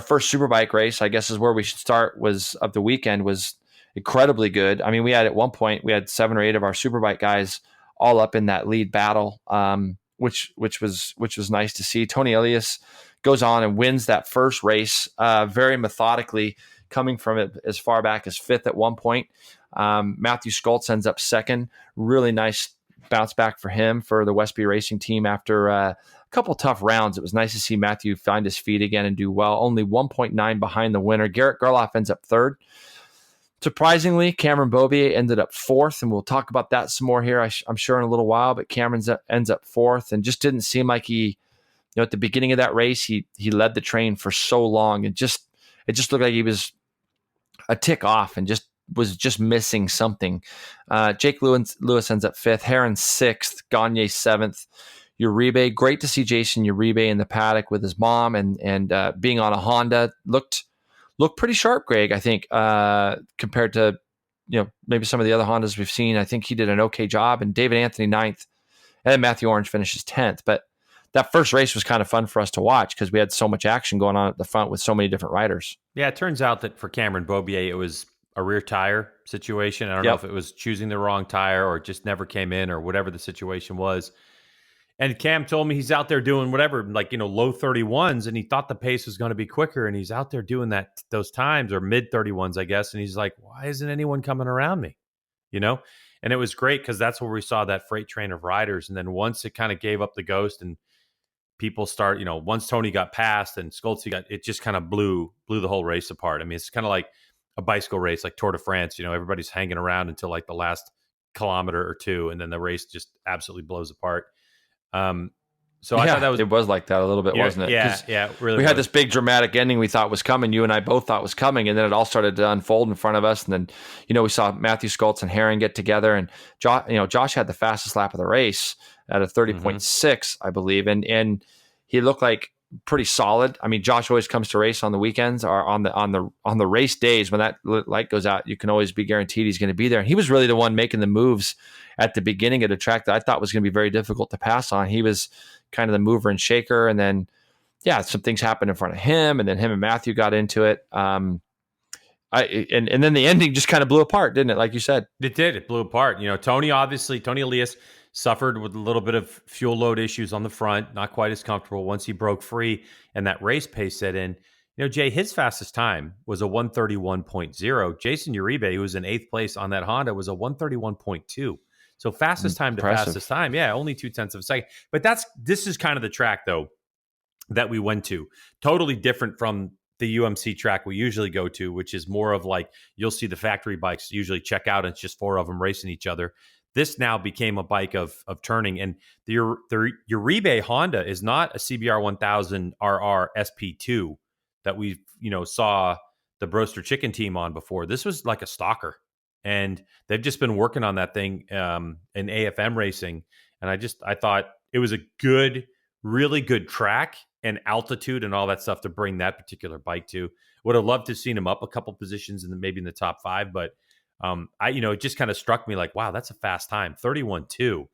first Superbike race, I guess is where we should start, was of the weekend, was incredibly good. I mean, we had at one point, we had 7 or 8 of our Superbike guys all up in that lead battle, which was nice to see. Tony Elias goes on and wins that first race very methodically, coming from it as far back as 5th at one point. Matthew Skoltz ends up 2nd. Really nice bounce back for him, for the WorldSBK Racing team after a couple tough rounds. It was nice to see Matthew find his feet again and do well. Only 1.9 behind the winner. Garrett Gerloff ends up 3rd. Surprisingly, Cameron Beaubier ended up 4th, and we'll talk about that some more here, I'm sure, in a little while. But Cameron ends up 4th, and just didn't seem like he, at the beginning of that race, he led the train for so long, and it just looked like he was a tick off and was just missing something. Jake Lewis ends up 5th, Heron 6th, Gagne 7th. Uribe, great to see Jason Uribe in the paddock with his mom and being on a Honda. Looked pretty sharp, Greg, I think, compared to, maybe some of the other Hondas we've seen. I think he did an okay job. And David Anthony 9th, and then Matthew Orange finishes 10th. But that first race was kind of fun for us to watch because we had so much action going on at the front with so many different riders. Yeah, it turns out that for Cameron Beaubier, it was a rear tire situation. I don't know if it was choosing the wrong tire or just never came in or whatever the situation was. And Cam told me he's out there doing whatever, like, low 31s, and he thought the pace was going to be quicker, and he's out there doing those times, or mid 31s, I guess. And he's like, why isn't anyone coming around me? And it was great because that's where we saw that freight train of riders. And then once it kind of gave up the ghost and people start, once Tony got past and Skoltz it just kind of blew the whole race apart. I mean, it's kind of like a bicycle race, like Tour de France, everybody's hanging around until like the last kilometer or two, and then the race just absolutely blows apart. So I thought it was like that a little bit, wasn't it? Yeah, really. We had this big dramatic ending we thought was coming. You and I both thought was coming, and then it all started to unfold in front of us. And then, we saw Matthew Skoltz and Heron get together, and Josh had the fastest lap of the race at a 30.6, I believe, and he looked like pretty solid. I mean, Josh always comes to race on the weekends or on the race days when that light goes out. You can always be guaranteed he's going to be there. And he was really the one making the moves at the beginning of the track that I thought was going to be very difficult to pass on. He was kind of the mover and shaker, and then some things happened in front of him, and then him and Matthew got into it. And then the ending just kind of blew apart, didn't it? Like you said, it did. It blew apart. Tony Elias suffered with a little bit of fuel load issues on the front, not quite as comfortable. Once he broke free and that race pace set in, Jay, his fastest time was a 131.0. Jason Uribe, who was in 8th place on that Honda, was a 131.2. So fastest time to Impressive. fastest time. Yeah, only 0.2 of a second. But this is kind of the track, though, that we went to. Totally different from the UMC track we usually go to, which is more of like, you'll see the factory bikes usually check out and it's just 4 of them racing each other. This now became a bike of turning. And the Uribe Honda is not a CBR 1000 RR SP2 that we saw the Broaster Chicken team on before. This was like a stalker. And they've just been working on that thing in AFM racing. And I thought it was a really good track and altitude and all that stuff to bring that particular bike to. Would have loved to have seen him up a couple positions and maybe in the top 5, but it just kind of struck me like, wow, that's a fast time. 31.2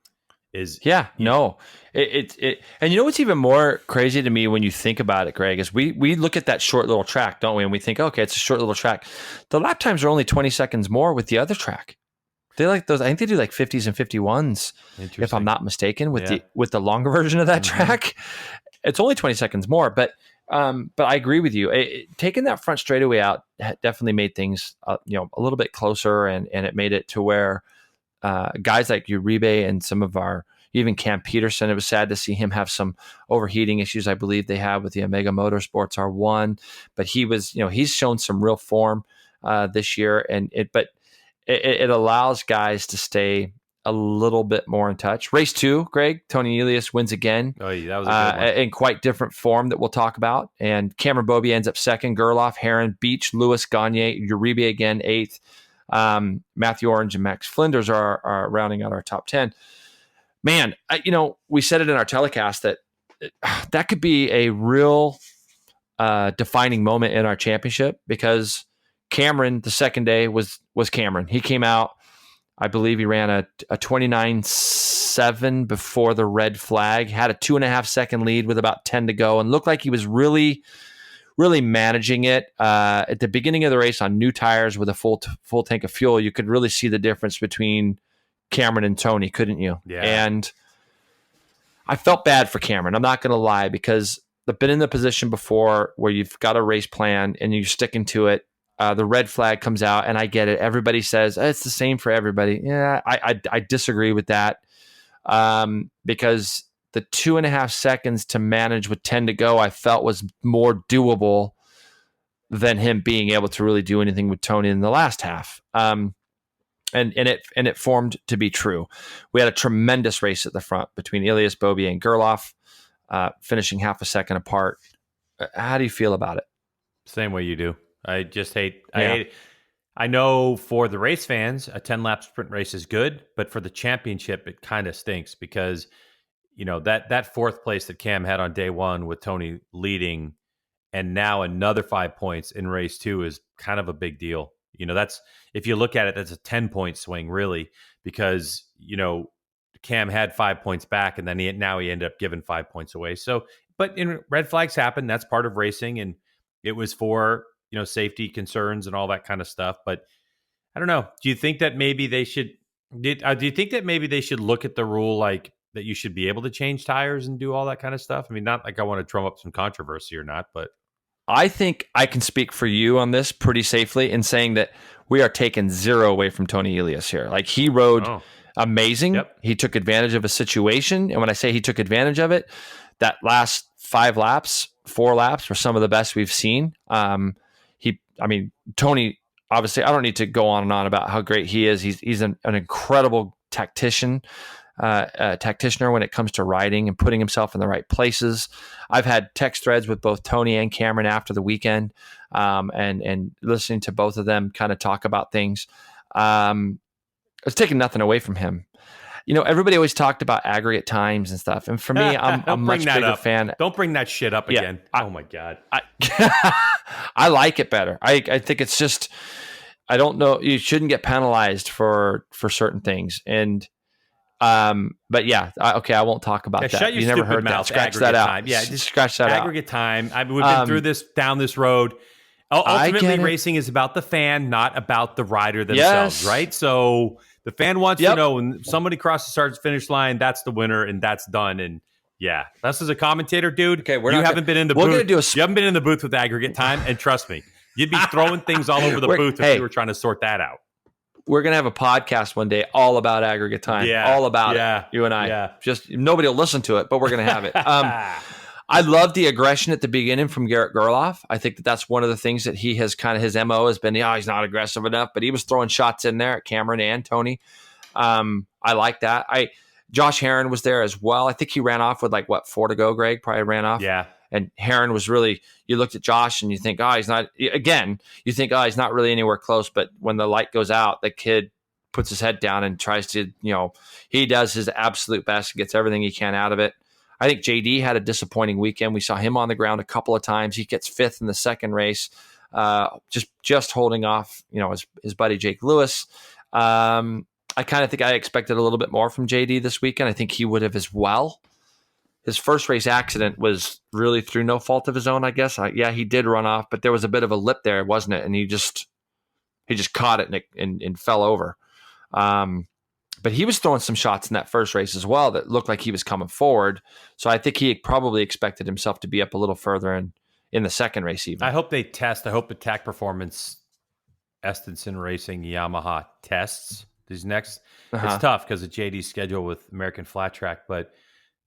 is no. It and you know what's even more crazy to me when you think about it, Greg, is we look at that short little track, don't we? And we think, okay, it's a short little track. The lap times are only 20 seconds more with the other track. They like those. I think they do like 50s and 51s, if I'm not mistaken, with the longer version of that track. It's only 20 seconds more, but I agree with you. Taking that front straightaway out definitely made things a little bit closer, and it made it to where guys like Uribe and some of even Cam Peterson, it was sad to see him have some overheating issues. I believe they have with the Omega Motorsports R1, but he's shown some real form this year, and it allows guys to stay a little bit more in touch. Race 2, Greg, Tony Elias wins again. Oh, yeah, that was a good one. In quite different form that we'll talk about. And Cameron Bobby ends up 2nd, Gerloff, Heron, Beach, Lewis, Gagne, Uribe again 8th. Matthew Orange and Max Flinders are rounding out our top 10. Man, we said it in our telecast that could be a real defining moment in our championship, because Cameron, the second day, was Cameron. He came out, I believe he ran a 29.7 before the red flag, had a 2.5 second lead with about 10 to go, and looked like he was really, really managing it. At the beginning of the race on new tires with a full tank of fuel, you could really see the difference between Cameron and Tony, couldn't you? Yeah. And I felt bad for Cameron. I'm not going to lie, because I've been in the position before where you've got a race plan and you're sticking to it. The red flag comes out, and I get it. Everybody says it's the same for everybody. Yeah, I disagree with that, because the 2.5 seconds to manage with 10 to go, I felt was more doable than him being able to really do anything with Tony in the last half. And it formed to be true. We had a tremendous race at the front between Elias, Bobby, and Gerloff, finishing half a second apart. How do you feel about it? Same way you do. I just hate. I hate it. I know for the race fans, a 10-lap sprint race is good, but for the championship, it kind of stinks, because that 4th place that Cam had on day 1 with Tony leading, and now another 5 points in race 2 is kind of a big deal. That's, if you look at it, that's a 10-point swing, really, because Cam had 5 points back, and then he ended up giving 5 points away. So, but red flags happen. That's part of racing, and it was for safety concerns and all that kind of stuff. But I don't know. Do you think that maybe they should? Do you think that maybe they should look at the rule like that you should be able to change tires and do all that kind of stuff? I mean, not like I want to drum up some controversy or not, but I think I can speak for you on this pretty safely in saying that we are taking 0 away from Tony Elias here. Like, he rode amazing. Yep. He took advantage of a situation. And when I say he took advantage of it, that last 4 laps were some of the best we've seen. Tony, obviously, I don't need to go on and on about how great he is. He's an incredible tacticianer when it comes to riding and putting himself in the right places. I've had text threads with both Tony and Cameron after the weekend, and listening to both of them kind of talk about things. It's taking nothing away from him. Everybody always talked about aggregate times and stuff. And for me, I'm a much bigger fan. Don't bring that shit up again. Oh my God. I like it better. I think it's just, I don't know. You shouldn't get penalized for certain things. And, but yeah, okay. I won't talk about that. Shut your you never stupid heard mouth. that. Scratch that out. Time. Yeah. Just scratch that aggregate time. We've been through down this road. Ultimately, racing is about the fan, not about the rider themselves, right? So the fan wants to know when somebody crosses the start finish line, that's the winner and that's done. And Yeah, us as a commentator, dude. Okay, you haven't been in the booth. Gonna do you haven't been in the booth with aggregate time, and trust me, you'd be throwing things all over the booth if you were trying to sort that out. We're gonna have a podcast one day all about aggregate time. Yeah, all about it. You and I. Yeah. Just nobody will listen to it, but we're gonna have it. I love the aggression at the beginning from Garrett Gerloff. I think that's one of the things that he has kind of his MO has been. He's not aggressive enough, but he was throwing shots in there at Cameron and Tony. I like that. Josh Herron was there as well. I think he ran off with 4 to go, Greg? Probably ran off. Yeah. And Herron was really, you looked at Josh and you think, he's not, again, you think, he's not really anywhere close. But when the light goes out, the kid puts his head down and tries to, he does his absolute best, gets everything he can out of it. I think JD had a disappointing weekend. We saw him on the ground a couple of times. He gets 5th in the second race, just holding off, his buddy Jake Lewis. I kind of think I expected a little bit more from JD this weekend. I think he would have as well. His first race accident was really through no fault of his own, I guess. He did run off, but there was a bit of a lip there, wasn't it? And he just caught it and fell over. But he was throwing some shots in that first race as well that looked like he was coming forward. So I think he probably expected himself to be up a little further in the second race even. I hope they test. I hope Attack Performance, Estenson Racing, Yamaha tests these next. It's tough because of JD's schedule with American Flat Track, but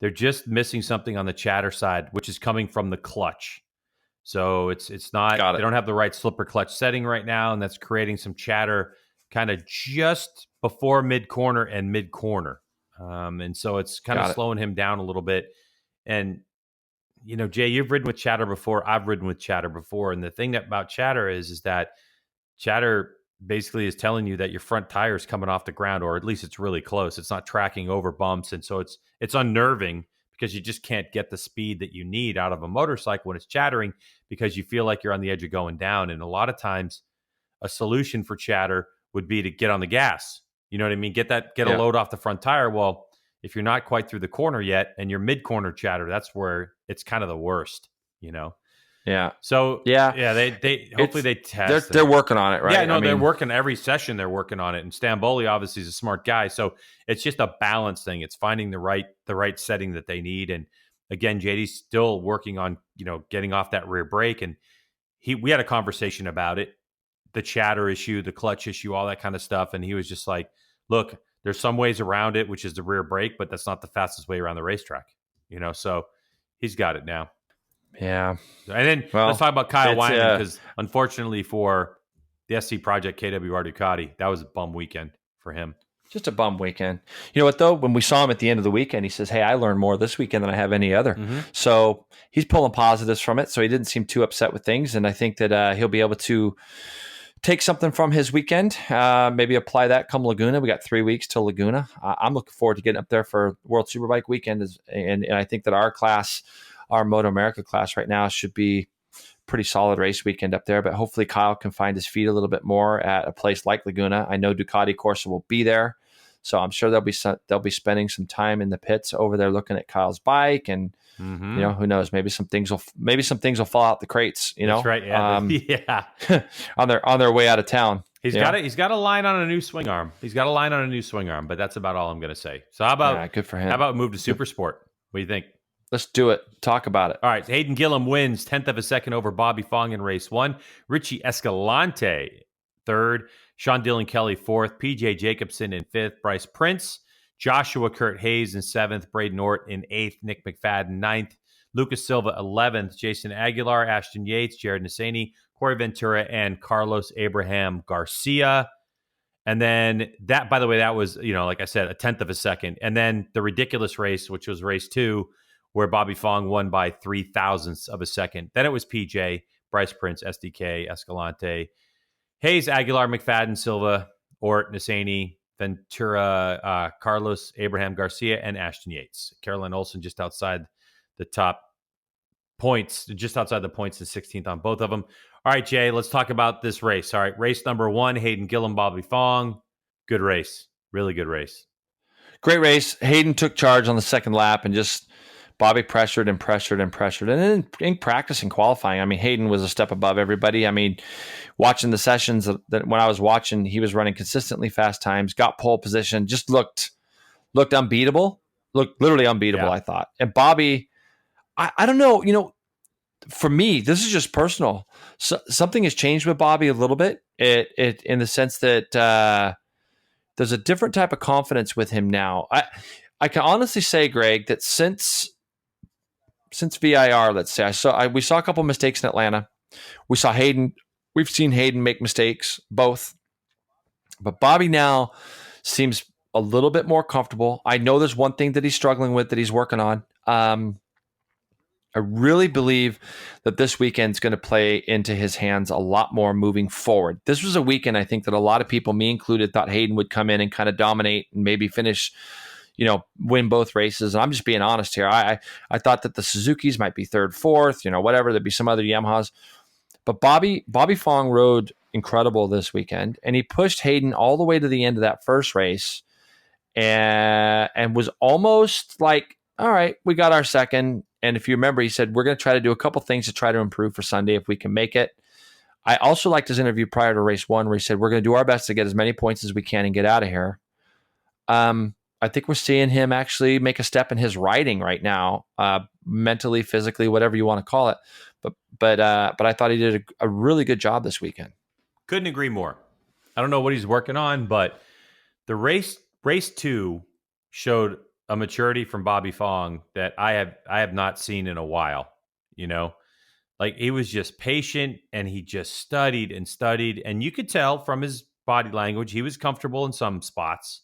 they're just missing something on the chatter side, which is coming from the clutch. So it's not, they don't have the right slipper clutch setting right now, and that's creating some chatter kind of just before mid-corner and mid-corner. And so it's kind of slowing him down a little bit. And, Jay, you've ridden with chatter before. I've ridden with chatter before. And the thing about chatter is that chatter basically is telling you that your front tire is coming off the ground, or at least it's really close. It's not tracking over bumps. And so it's unnerving because you just can't get the speed that you need out of a motorcycle when it's chattering because you feel like you're on the edge of going down. And a lot of times a solution for chatter would be to get on the gas. You know what I mean? Get a load off the front tire. Well, if you're not quite through the corner yet and you're mid-corner chatter, that's where it's kind of the worst, Yeah. So they hopefully they test. They're working on it, right? Yeah, no, they're working every session. They're working on it, and Stamboli obviously is a smart guy. So it's just a balance thing. It's finding the right setting that they need. And again, JD's still working on getting off that rear brake. And we had a conversation about it, the chatter issue, the clutch issue, all that kind of stuff. And he was just like, "Look, there's some ways around it, which is the rear brake, but that's not the fastest way around the racetrack." So he's got it now. Yeah. And then let's talk about Kyle Wyman, because unfortunately for the SC Project KWR Ducati, that was a bum weekend for him. Just a bum weekend. You know what, though? When we saw him at the end of the weekend, he says, "Hey, I learned more this weekend than I have any other." Mm-hmm. So he's pulling positives from it. So he didn't seem too upset with things. And I think that he'll be able to take something from his weekend, maybe apply that come Laguna. We got 3 weeks till Laguna. I'm looking forward to getting up there for World Superbike weekend. And I think that our MotoAmerica class right now should be pretty solid race weekend up there, but hopefully Kyle can find his feet a little bit more at a place like Laguna. I know Ducati Corsa will be there, so I'm sure they'll be spending some time in the pits over there looking at Kyle's bike, and who knows, maybe some things will fall out the crates. That's right. Yeah, on their way out of town. He's got a line on a new swing arm. But that's about all I'm going to say. So how about good for him? How about move to Super Sport? What do you think? Let's do it. Talk about it. All right. Hayden Gillum wins 10th of a second over Bobby Fong in race 1. Richie Escalante, 3rd. Sean Dillon Kelly, 4th. PJ Jacobson in 5th. Bryce Prince. Joshua Kurt Hayes in 7th. Braden Ort in 8th. Nick McFadden, 9th. Lucas Silva, 11th. Jason Aguilar, Ashton Yates, Jared Nassani, Corey Ventura, and Carlos Abraham Garcia. And then that, by the way, that was, like I said, a 10th of a second. And then the ridiculous race, which was race 2, where Bobby Fong won by 0.003 of a second. Then it was PJ, Bryce Prince, SDK, Escalante, Hayes, Aguilar, McFadden, Silva, Ort, Nassani, Ventura, Carlos, Abraham Garcia, and Ashton Yates. Caroline Olsen just outside the points in 16th on both of them. All right, Jay, let's talk about this race. All right, race number 1, Hayden Gillum, Bobby Fong. Good race. Really good race. Great race. Hayden took charge on the second lap and just Bobby pressured. And then in practice and qualifying, I mean, Hayden was a step above everybody. I mean, watching the sessions that when I was watching, he was running consistently fast times, got pole position, just looked unbeatable. looked literally unbeatable. Yeah. I thought, and Bobby, I don't know, for me, this is just personal. So, something has changed with Bobby a little bit. It in the sense that there's a different type of confidence with him now. I can honestly say, Greg, that since VIR, let's say, we saw a couple mistakes in Atlanta. We saw Hayden. We've seen Hayden make mistakes, both. But Bobby now seems a little bit more comfortable. I know there's one thing that he's struggling with that he's working on. I really believe that this weekend's going to play into his hands a lot more moving forward. This was a weekend, I think, that a lot of people, me included, thought Hayden would come in and kind of dominate and maybe finish, win both races. And I'm just being honest here. I thought that the Suzukis might be third, fourth, whatever. There'd be some other Yamahas. But Bobby Fong rode incredible this weekend, and he pushed Hayden all the way to the end of that first race and was almost like, all right, we got our second. And if you remember, he said, we're going to try to do a couple things to try to improve for Sunday if we can make it. I also liked his interview prior to race one where he said, we're going to do our best to get as many points as we can and get out of here. I think we're seeing him actually make a step in his riding right now, mentally, physically, whatever you want to call it. But I thought he did a really good job this weekend. Couldn't agree more. I don't know what he's working on, but the race 2 showed a maturity from Bobby Fong that I have not seen in a while. Like he was just patient and he just studied, and you could tell from his body language he was comfortable in some spots.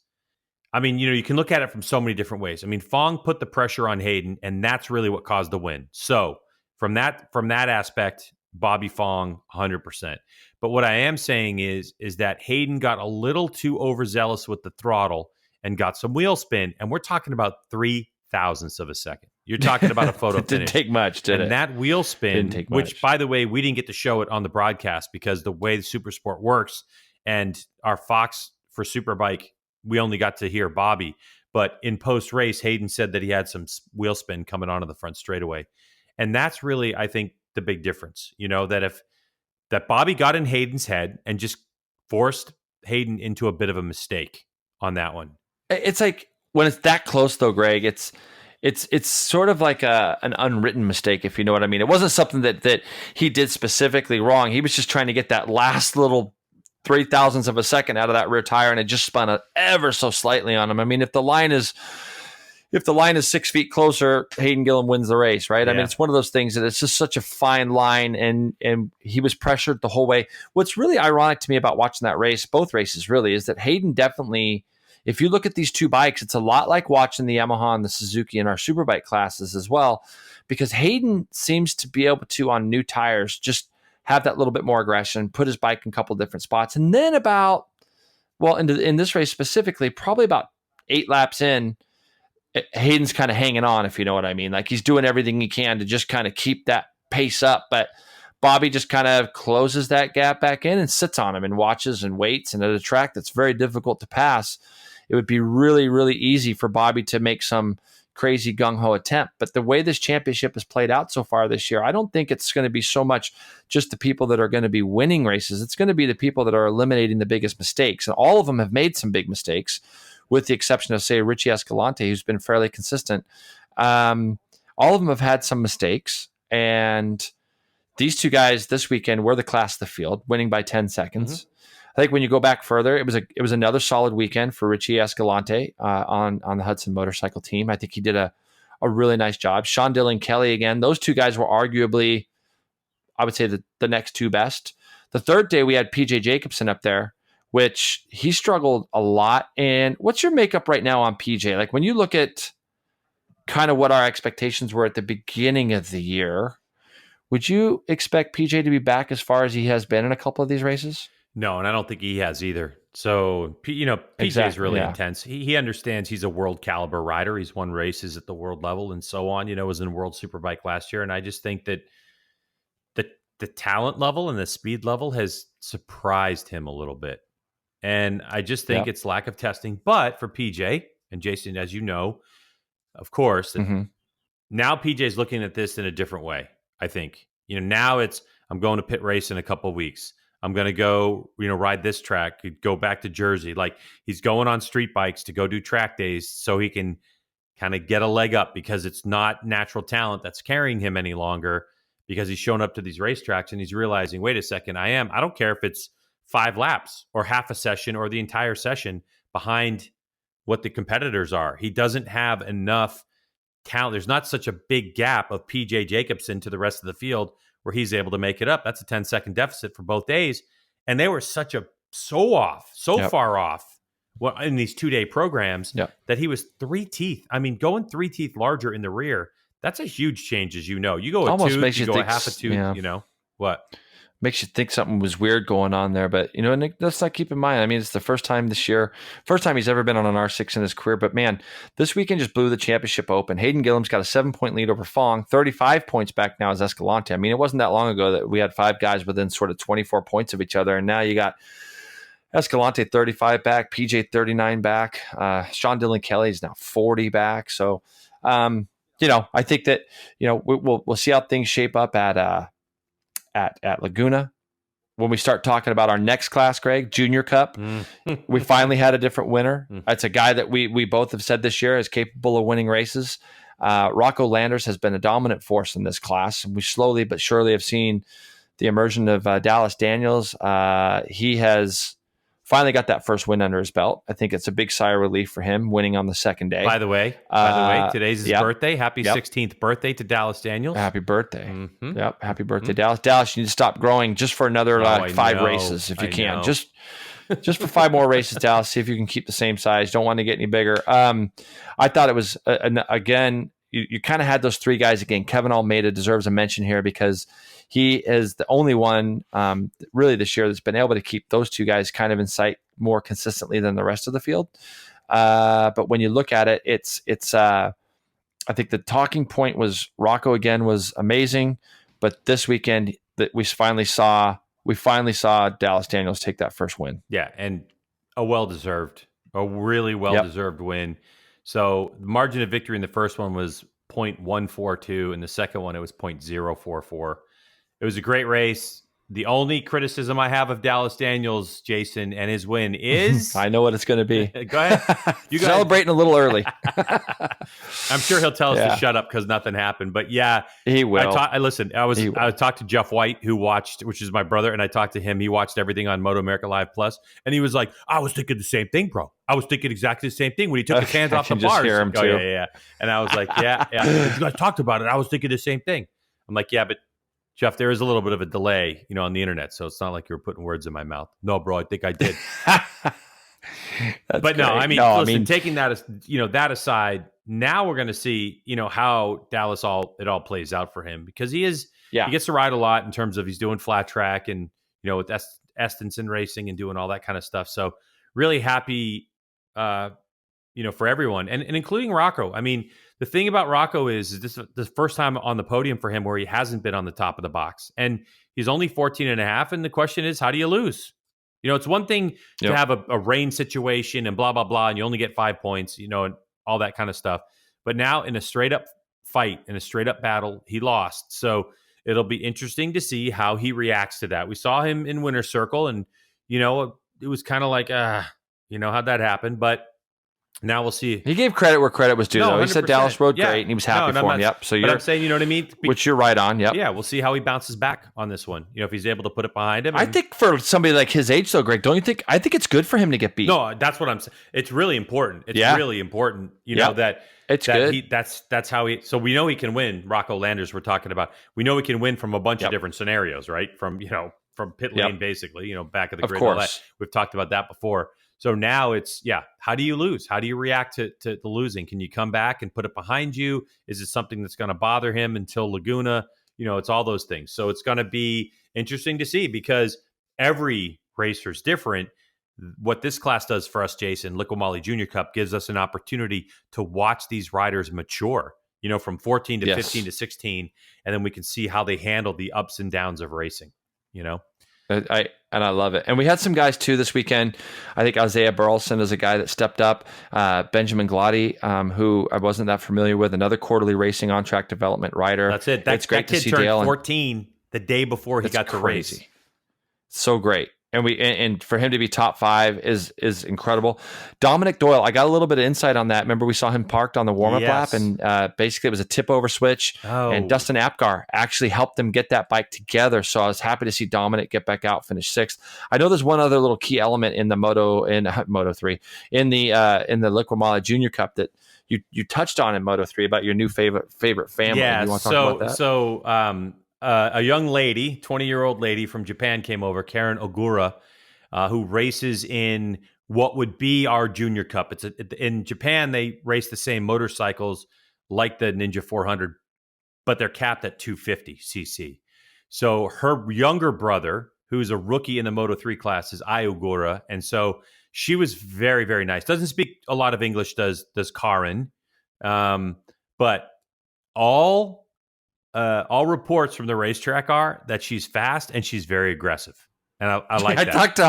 I mean, you can look at it from so many different ways. I mean, Fong put the pressure on Hayden, and that's really what caused the win. So from that aspect, Bobby Fong, 100%. But what I am saying is that Hayden got a little too overzealous with the throttle and got some wheel spin, and we're talking about 0.003 of a second. You're talking about a photo It didn't finish. take much, did it? And that wheel spin, which, by the way, we didn't get to show it on the broadcast because the way the Supersport works and our Fox for Superbike, we only got to hear Bobby. But in post-race, Hayden said that he had some wheel spin coming onto the front straightaway. And that's really, I think, the big difference. That Bobby got in Hayden's head and just forced Hayden into a bit of a mistake on that one. It's like when it's that close, though, Greg. It's sort of like an unwritten mistake, if you know what I mean. It wasn't something that he did specifically wrong. He was just trying to get that last little 0.003 of a second out of that rear tire, and it just spun ever so slightly on him. I mean, if the line is 6 feet closer, Hayden Gillim wins the race, right? Yeah. I mean, it's one of those things that it's just such a fine line, and he was pressured the whole way. What's really ironic to me about watching that race, both races really, is that Hayden definitely, if you look at these two bikes, it's a lot like watching the Yamaha and the Suzuki in our Superbike classes as well, because Hayden seems to be able to, on new tires, just have that little bit more aggression, put his bike in a couple different spots. And then in this race specifically, probably about 8 laps in, Hayden's kind of hanging on, if you know what I mean. Like he's doing everything he can to just kind of keep that pace up. But Bobby just kind of closes that gap back in and sits on him and watches and waits. And at a track that's very difficult to pass, it would be really, really easy for Bobby to make some crazy gung-ho attempt. But the way this championship has played out so far this year, I don't think it's going to be so much just the people that are going to be winning races. It's going to be the people that are eliminating the biggest mistakes. And all of them have made some big mistakes, with the exception of, say, Richie Escalante, who's been fairly consistent. All of them have had some mistakes. And these two guys this weekend were the class of the field, winning by 10 seconds. Mm-hmm. I think when you go back further, it was another solid weekend for Richie Escalante on the Hudson motorcycle team. I think he did a really nice job. Sean Dillon Kelly, again, those two guys were arguably, I would say, the next two best. The third day, we had PJ Jacobson up there, which he struggled a lot. And what's your makeup right now on PJ? Like when you look at kind of what our expectations were at the beginning of the year, would you expect PJ to be back as far as he has been in a couple of these races? No, and I don't think he has either. So, PJ is really intense. He understands he's a world caliber rider. He's won races at the world level and so on. Was in World Superbike last year. And I just think that the talent level and the speed level has surprised him a little bit. And I just think it's lack of testing. But for PJ, and Jason, as you know, of course, now PJ is looking at this in a different way, I think. Now it's, I'm going to pit race in a couple of weeks. I'm going to go, ride this track, go back to Jersey. Like he's going on street bikes to go do track days so he can kind of get a leg up because it's not natural talent that's carrying him any longer, because he's shown up to these racetracks and he's realizing, wait a second, I don't care if it's 5 laps or half a session or the entire session behind what the competitors are. He doesn't have enough talent. There's not such a big gap of PJ Jacobsen to the rest of the field where he's able to make it up. That's a 10-second deficit for both days. And they were so far off in these 2-day programs that he was 3 teeth. I mean, going 3 teeth larger in the rear, that's a huge change, as you know. You go a almost tooth, makes you go think, a half a tooth, you know. What? Makes you think something was weird going on there. But, you know, and let's not keep in mind, I mean, it's the first time this year, first time he's ever been on an R6 in his career. But, man, this weekend just blew the championship open. Hayden Gillam's got a 7-point lead over Fong. 35 points back now is Escalante. I mean, it wasn't that long ago that we had 5 guys within sort of 24 points of each other. And now you got Escalante 35 back, PJ 39 back. Sean Dillon Kelly is now 40 back. So, you know, I think that, you know, we'll see how things shape up at Laguna. When we start talking about our next class, Greg, Junior Cup, we finally had a different winner. It's a guy that we both have said this year is capable of winning races. Rocco Landers has been a dominant force in this class, and we slowly but surely have seen the immersion of Dallas Daniels. He has finally got that first win under his belt. I think it's a big sigh of relief for him winning on the second day. By the way, today's his birthday. Happy 16th birthday to Dallas Daniels. Happy birthday. Yep. Happy birthday, Dallas. Dallas, you need to stop growing just for another 5 races if you can. Just for 5 more races, Dallas. See if you can keep the same size. Don't want to get any bigger. I thought it was, again, you kind of had those 3 guys again. Kevin Almeida deserves a mention here because he is the only one really this year that's been able to keep those 2 guys kind of in sight more consistently than the rest of the field. But when you look at it, it's I think the talking point was Rocco again was amazing, but this weekend that we finally saw Dallas Daniels take that first win. Yeah, and a really well-deserved win. So the margin of victory in the first one was 0.142, and the second one it was 0.044. It was a great race. The only criticism I have of Dallas Daniels, Jason, and his win is... I know what it's going to be. Go ahead. You celebrating a little early. I'm sure he'll tell us to shut up because nothing happened. But yeah, he will. I talked to Jeff White, who watched, which is my brother, and I talked to him. He watched everything on MotoAmerica Live Plus, and he was like, I was thinking the same thing, bro. I was thinking exactly the same thing when he took his hands off the bars. Hear him too. Yeah. And I was like, yeah. You guys talked about it. I was thinking the same thing. I'm like, yeah, but Jeff, there is a little bit of a delay, on the internet, so it's not like you were putting words in my mouth. No, bro, I think I did. But great. No, I mean, taking that, that aside, now we're going to see, how Dallas it all plays out for him because he gets to ride a lot in terms of he's doing flat track and with Estenson Racing and doing all that kind of stuff. So really happy, for everyone and including Rocco. I mean, the thing about Rocco is this is the first time on the podium for him where he hasn't been on the top of the box. And he's only 14 and a half. And the question is, how do you lose? It's one thing to have a rain situation and blah, blah, blah, and you only get 5 points, and all that kind of stuff. But now in a straight up fight, in a straight up battle, he lost. So it'll be interesting to see how he reacts to that. We saw him in Winner's Circle and, it was kind of like, how'd that happen? But now we'll see. He gave credit where credit was due, though. He said Dallas rode great, and he was happy for him. Yep. So I'm saying, you know what I mean? Which you're right on. Yep. Yeah, we'll see how he bounces back on this one. If he's able to put it behind him. I think for somebody like his age, though, Greg, don't you think? I think it's good for him to get beat. No, that's what I'm saying. It's really important. It's really important. That it's good. That's how he. So we know he can win. Rocco Landers, we're talking about. We know he can win from a bunch of different scenarios, right? From pit lane, basically. Back of the grid. Of course, we've talked about that before. So now it's, how do you lose? How do you react to the losing? Can you come back and put it behind you? Is it something that's going to bother him until Laguna? It's all those things. So it's going to be interesting to see because every racer is different. What this class does for us, Jason, Liqui Junior Cup, gives us an opportunity to watch these riders mature, from 14 to 15 to 16. And then we can see how they handle the ups and downs of racing, I love it. And we had some guys too this weekend. I think Isaiah Burleson is a guy that stepped up. Benjamin Glotty, who I wasn't that familiar with, another quarterly racing on track development rider. That's it. It's great that kid turned 14 the day before he got to race. So great. and for him to be top 5 is incredible. Dominic Doyle, I got a little bit of insight on that. Remember, we saw him parked on the warm-up lap, and basically it was a tip-over switch, and Dustin Apgar actually helped them get that bike together, so I was happy to see Dominic get back out, finish 6th. I know there's one other little key element in the Moto3, in the Liqui Moly Junior Cup that you touched on in Moto3 about your new favorite family. Yeah, you want to talk about that? So a young lady, 20-year-old lady from Japan came over, Karen Ogura, who races in what would be our Junior Cup. In Japan, they race the same motorcycles like the Ninja 400, but they're capped at 250 cc. So her younger brother, who's a rookie in the Moto3 class, is Ai Ogura, and so she was very, very nice. Doesn't speak a lot of English, does Karen, but all reports from the racetrack are that she's fast and she's very aggressive. And I like that. I talked to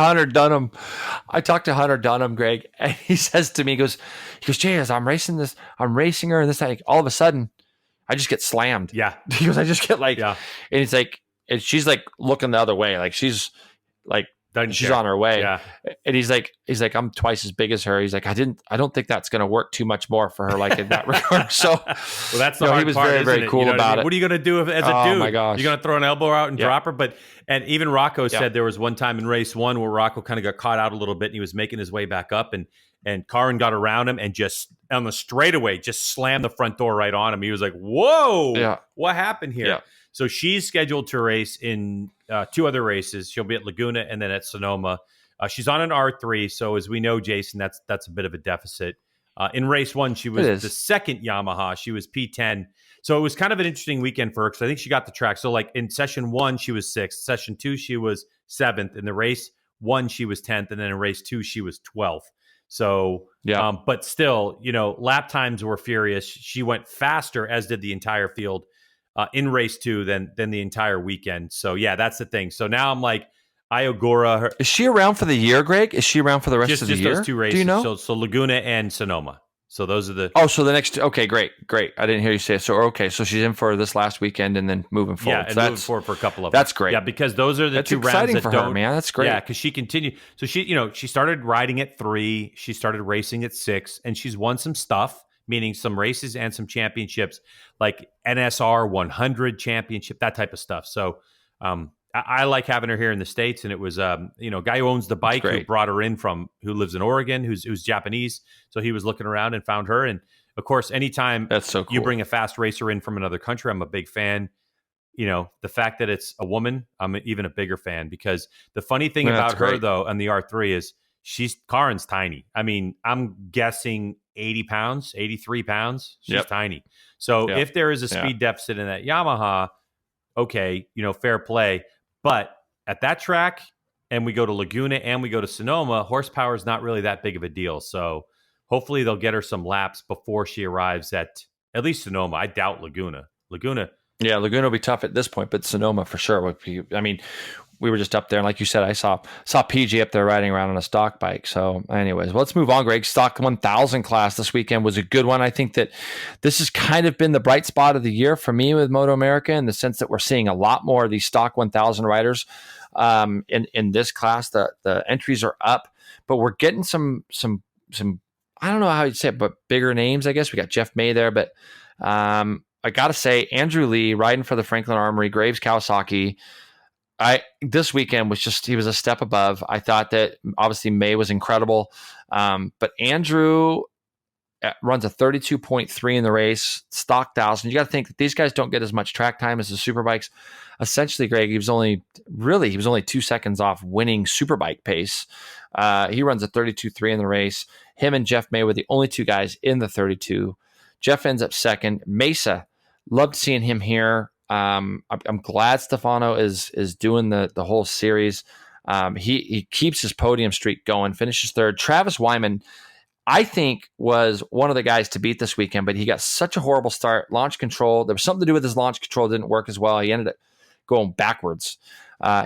Hunter Dunham, Greg, and he says to me, he goes, Jay, as I'm racing her, and this, like, all of a sudden, I just get slammed. Yeah. He goes, I just get and it's like, and she's like looking the other way. Like she's like, she's on her way. Yeah. And he's like, I'm twice as big as her. He's like, I don't think that's going to work too much more for her, like in that regard. So, well, that's the hard he was part, very, very cool about it. What are you going to do as a dude? Oh my gosh. You're going to throw an elbow out and drop her? And even Rocco said there was one time in race 1 where Rocco kind of got caught out a little bit and he was making his way back up, and Karin got around him and just on the straightaway just slammed the front door right on him. He was like, whoa, what happened here? Yeah. So she's scheduled to race in 2 other races. She'll be at Laguna and then at Sonoma. She's on an R3, so as we know, Jason, that's a bit of a deficit. In race 1, she was the second Yamaha. She was P10. So it was kind of an interesting weekend for her because I think she got the track. So like in session 1, she was 6th. Session 2, she was 7th. In the race 1, she was 10th. And then in race 2, she was 12th. So, but still, lap times were furious. She went faster, as did the entire field in race 2 than the entire weekend. So yeah, that's the thing. So now I'm like, Ogura. Is she around for the year, Greg? Is she around for the rest of the year? Just those 2 races. Do you know? So Laguna and Sonoma. So those are the... Oh, so the next... Okay, great. I didn't hear you say it. So, okay, so she's in for this last weekend and then moving forward. Yeah, and moving forward for a couple of That's great. Yeah, because those are the 2 rounds that for her, man. That's great. Yeah, because she continued. So she started riding at 3. She started racing at 6, and she's won some stuff, meaning some races and some championships, like NSR 100 championship, that type of stuff. So, I like having her here in the States, and it was a guy who owns the bike who brought her in who lives in Oregon, who's Japanese. So he was looking around and found her. And of course, anytime that's so cool. You bring a fast racer in from another country, I'm a big fan. The fact that it's a woman, I'm even a bigger fan, because the funny thing about her though on the R3 is Karin's tiny. I mean, I'm guessing 80 pounds, 83 pounds. She's tiny. So if there is a speed deficit in that Yamaha, okay, fair play. But at that track, and we go to Laguna and we go to Sonoma, horsepower is not really that big of a deal. So hopefully they'll get her some laps before she arrives at least Sonoma. I doubt Laguna. Yeah, Laguna will be tough at this point, but Sonoma for sure would be. I mean, we were just up there, and like you said, I saw PG up there riding around on a stock bike. So anyways, let's move on, Greg. Stock 1000 class this weekend was a good one. I think that this has kind of been the bright spot of the year for me with MotoAmerica, in the sense that we're seeing a lot more of these stock 1000 riders in this class. The entries are up, but we're getting some I don't know how you'd say it, but bigger names, I guess. We got Jeff May there, but I got to say, Andrew Lee riding for the Franklin Armory, Graves Kawasaki, this weekend he was a step above. I thought that obviously May was incredible. But Andrew runs a 32.3 in the race, stock 1000. You got to think that these guys don't get as much track time as the Superbikes. Essentially, Greg, he was only 2 seconds off winning Superbike pace. He runs a 32.3 in the race. Him and Jeff May were the only 2 guys in the 32. Jeff ends up second. Mesa, loved seeing him here. I'm glad Stefano is doing the whole series. He keeps his podium streak going, finishes 3rd. Travis Wyman, I think, was one of the guys to beat this weekend, but he got such a horrible start. Launch control, there was something to do with his launch control, didn't work as well. He ended up going backwards.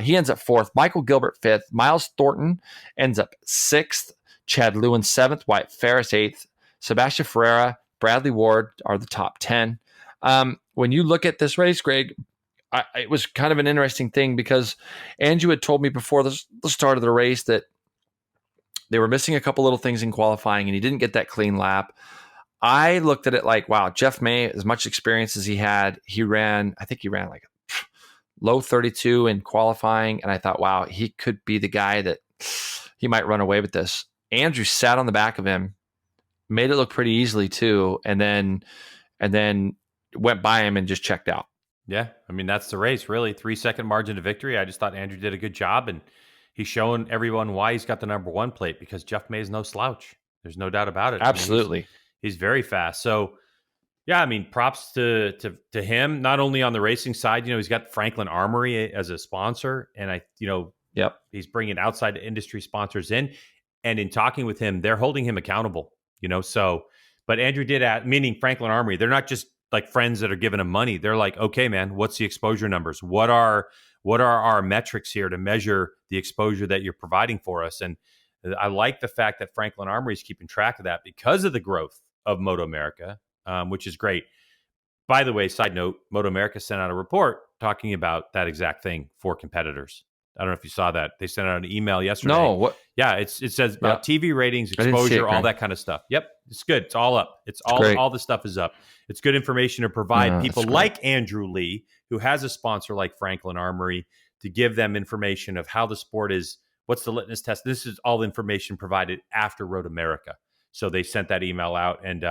He ends up 4th. Michael Gilbert 5th. Miles Thornton ends up 6th. Chad Lewin 7th. Wyatt Ferris 8th. Sebastian Ferreira, Bradley Ward are the top 10. When you look at this race, Greg, it was kind of an interesting thing because Andrew had told me before the start of the race that they were missing a couple little things in qualifying and he didn't get that clean lap. I looked at it like, wow, Jeff May, as much experience as he had, I think he ran like low 32 in qualifying. And I thought, wow, he could be the guy that he might run away with this. Andrew sat on the back of him, made it look pretty easily too, and then went by him and just checked out. Yeah, I mean, that's the race, really. 3-second margin to victory. I just thought Andrew did a good job, and he's showing everyone why he's got the number one plate, because Jeff May is no slouch. There's no doubt about it. Absolutely. I mean, he's very fast. So, yeah, I mean, props to him, not only on the racing side. He's got Franklin Armory as a sponsor, and yep, he's bringing outside industry sponsors in. And in talking with him, they're holding him accountable, so, but Andrew did meaning Franklin Armory. They're not just like friends that are giving him money. They're like, okay, man, what's the exposure numbers? What are our metrics here to measure the exposure that you're providing for us? And I like the fact that Franklin Armory is keeping track of that because of the growth of MotoAmerica, which is great. By the way, side note, MotoAmerica sent out a report talking about that exact thing for competitors. I don't know if you saw that. They sent out an email yesterday. No, what? Yeah, it says about TV ratings, exposure, all that kind of stuff. Yep, it's good. It's all up. It's all the stuff is up. It's good information to provide people like Andrew Lee, who has a sponsor like Franklin Armory, to give them information of how the sport is, what's the litmus test. This is all information provided after Road America. So they sent that email out and,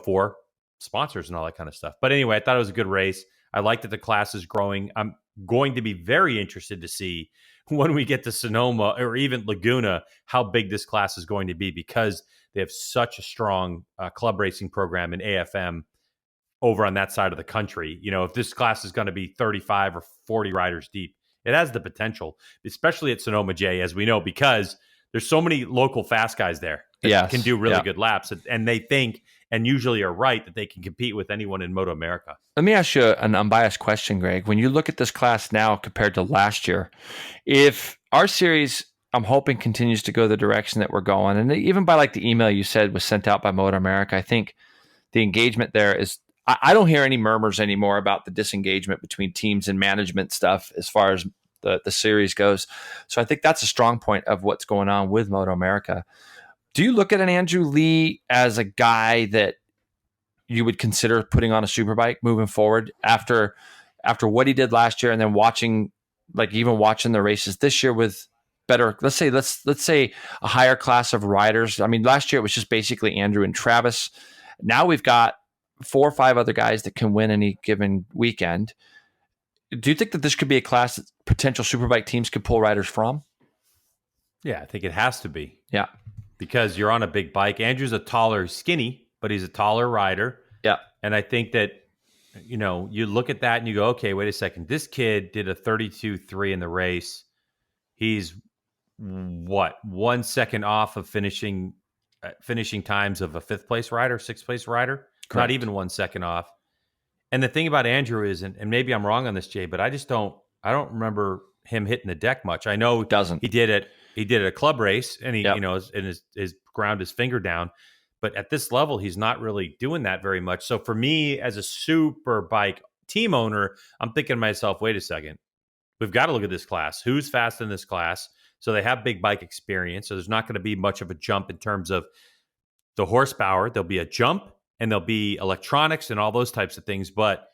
for sponsors and all that kind of stuff. But anyway, I thought it was a good race. I like that the class is growing. I'm going to be very interested to see when we get to Sonoma or even Laguna, how big this class is going to be, because they have such a strong club racing program in AFM over on that side of the country. If this class is going to be 35 or 40 riders deep, it has the potential, especially at Sonoma, Jay, as we know, because there's so many local fast guys there that can do really good laps. And they think, and usually are right, that they can compete with anyone in MotoAmerica. Let me ask you an unbiased question, Greg. When you look at this class now compared to last year, if our series, I'm hoping, continues to go the direction that we're going, and even by like the email you said was sent out by MotoAmerica, I think the engagement there is, I don't hear any murmurs anymore about the disengagement between teams and management stuff as far as the series goes. So I think that's a strong point of what's going on with MotoAmerica. Do you look at an Andrew Lee as a guy that you would consider putting on a superbike moving forward after what he did last year, and then watching the races this year with better, let's say a higher class of riders? I mean, last year it was just basically Andrew and Travis. Now we've got 4 or 5 other guys that can win any given weekend. Do you think that this could be a class that potential superbike teams could pull riders from? Yeah, I think it has to be. Yeah. Because you're on a big bike. Andrew's a taller, skinny, but he's a taller rider. Yeah. And I think that, you look at that and you go, okay, wait a second. This kid did a 32.3 in the race. He's 1 second off of finishing times of a 5th place rider, 6th place rider. Correct. Not even 1 second off. And the thing about Andrew is, and maybe I'm wrong on this, Jay, but I don't remember him hitting the deck much. I know he did it. He did a club race, and he, his ground his finger down. But at this level, he's not really doing that very much. So for me, as a super bike team owner, I'm thinking to myself, wait a second. We've got to look at this class. Who's fast in this class? So they have big bike experience. So there's not going to be much of a jump in terms of the horsepower. There'll be a jump, and there'll be electronics and all those types of things. But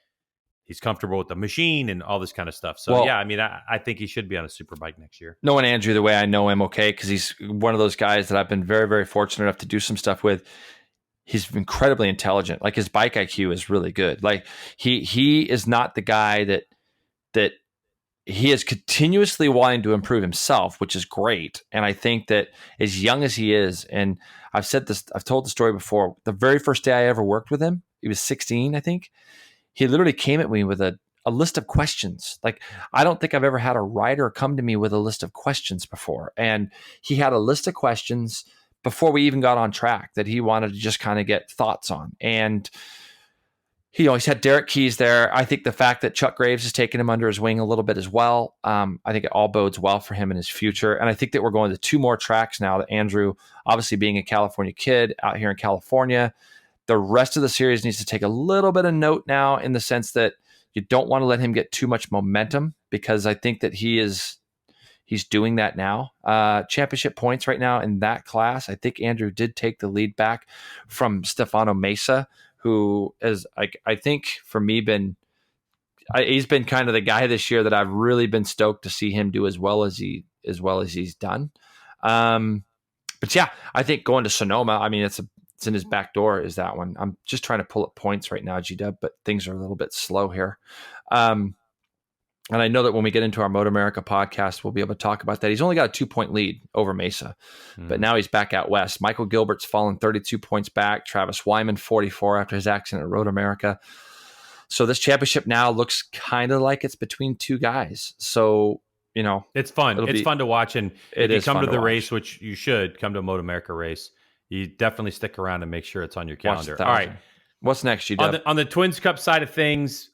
he's comfortable with the machine and all this kind of stuff. So, I mean, I think he should be on a super bike next year. Knowing Andrew the way I know him, okay, because he's one of those guys that I've been very, very fortunate enough to do some stuff with. He's incredibly intelligent. Like, his bike IQ is really good. Like, he is not the guy that he is continuously wanting to improve himself, which is great. And I think that as young as he is, and I've told the story before, the very first day I ever worked with him, he was 16, I think. He literally came at me with a list of questions. Like, I don't think I've ever had a rider come to me with a list of questions before. And he had a list of questions before we even got on track that he wanted to just kind of get thoughts on. And he's had Derek Keys there. I think the fact that Chuck Graves has taken him under his wing a little bit as well, I think it all bodes well for him in his future. And I think that we're going to 2 more tracks now that Andrew, obviously being a California kid out here in California, the rest of the series needs to take a little bit of note now, in the sense that You don't want to let him get too much momentum, because I think that he's doing that now. Championship points right now in that class, I think Andrew did take the lead back from Stefano Mesa, who is, I think for me, he's been kind of the guy this year that I've really been stoked to see him do as well as he's done. But yeah, I think going to Sonoma, I mean, it's in his back door is that one. I'm just trying to pull up points right now, GW, but things are a little bit slow here. And I know that when we get into our MotoAmerica podcast, we'll be able to talk about that. He's only got a 2-point lead over Mesa, but now he's back out west. Michael Gilbert's fallen 32 points back. Travis Wyman, 44 after his accident at Road America. So this championship now looks kind of like it's between two guys. So, it's fun. It's fun to watch. And if you come to the race, which you should come to a MotoAmerica race, you definitely stick around and make sure it's on your calendar. All right. What's next, GW? On the Twins Cup side of things,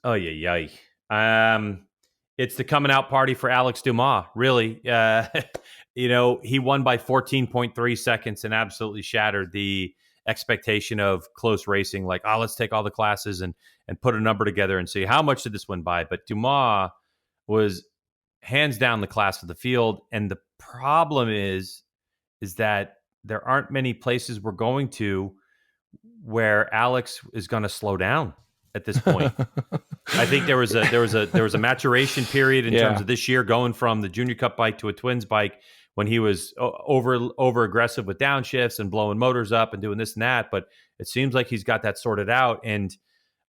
it's the coming out party for Alex Dumas, really. He won by 14.3 seconds and absolutely shattered the expectation of close racing. Like, let's take all the classes and put a number together and see how much did this win by. But Dumas was hands down the class of the field. And the problem is that there aren't many places we're going to where Alex is going to slow down at this point. I think there was a maturation period in terms of this year, going from the Junior Cup bike to a Twins bike, when he was over aggressive with downshifts and blowing motors up and doing this and that. But it seems like he's got that sorted out. And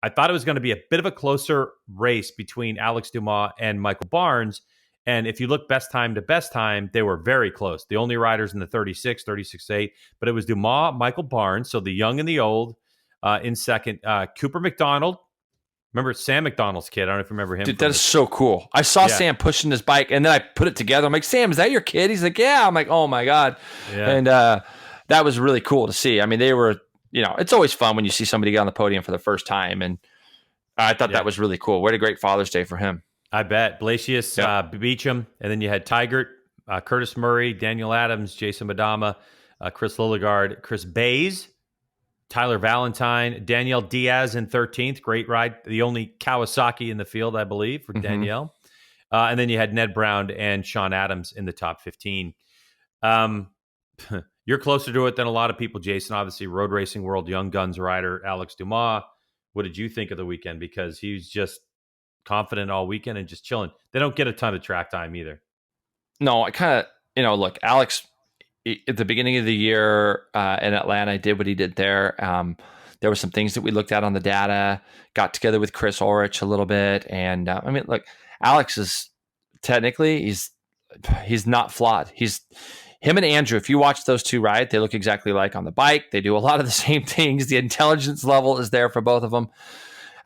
I thought it was going to be a bit of a closer race between Alex Dumas and Michael Barnes. And if you look best time to best time, they were very close. The only riders in the 36.8, but it was Dumas, Michael Barnes, so the young and the old in second. Cooper McDonald. Remember Sam McDonald's kid? I don't know if you remember him. Dude, that is so cool. I saw Sam pushing his bike, and then I put it together. I'm like, Sam, is that your kid? He's like, yeah. I'm like, oh my God. Yeah. And that was really cool to see. I mean, they were, it's always fun when you see somebody get on the podium for the first time. And I thought that was really cool. What a great Father's Day for him. I bet. Blasius Beecham, and then you had Tigert, Curtis Murray, Daniel Adams, Jason Madama, Chris Lilligard, Chris Bays, Tyler Valentine, Danielle Diaz in 13th. Great ride. The only Kawasaki in the field, I believe, for Danielle. And then you had Ned Brown and Sean Adams in the top 15. You're closer to it than a lot of people, Jason. Obviously, Road Racing World Young Guns rider Alex Dumas. What did you think of the weekend? Because he's just confident all weekend and just chilling. They don't get a ton of track time either. No, I kind of, look, Alex, at the beginning of the year in Atlanta, did what he did there. There were some things that we looked at on the data, got together with Chris Ulrich a little bit. And look, Alex is technically, he's not flawed. Him and Andrew, if you watch those two ride, they look exactly like on the bike. They do a lot of the same things. The intelligence level is there for both of them.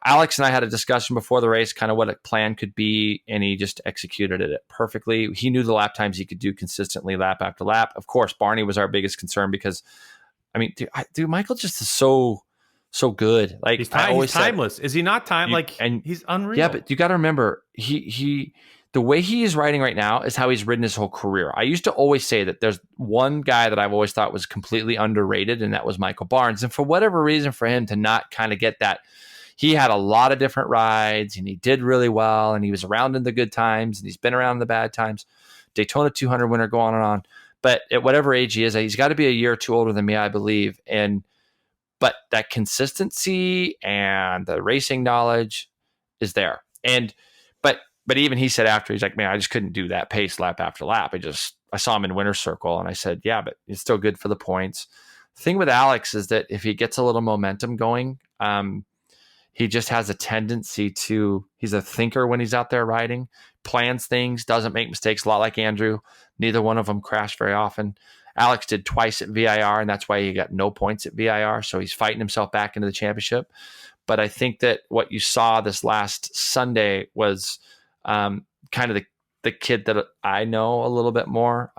Alex and I had a discussion before the race, kind of what a plan could be, and he just executed it perfectly. He knew the lap times he could do consistently, lap after lap. Of course, Barney was our biggest concern because, dude, Michael just is so good. Like, he's timeless. Is he not he's unreal. Yeah, but you got to remember, the way he is riding right now is how he's ridden his whole career. I used to always say that there's one guy that I've always thought was completely underrated, and that was Michael Barnes. And for whatever reason, for him to not kind of get that, he had a lot of different rides and he did really well, and he was around in the good times and he's been around in the bad times. Daytona 200 winner, go on and on. But at whatever age he is, he's got to be a year or two older than me, I believe. But that consistency and the racing knowledge is there. But even he said after, he's like, man, I just couldn't do that pace lap after lap. I saw him in winner's circle and I said, yeah, but it's still good for the points. The thing with Alex is that if he gets a little momentum going, he just has a tendency he's a thinker when he's out there riding, plans things, doesn't make mistakes, a lot like Andrew. Neither one of them crashed very often. Alex did twice at VIR, and that's why he got no points at VIR. So he's fighting himself back into the championship. But I think that what you saw this last Sunday was kind of the kid that I know a little bit more.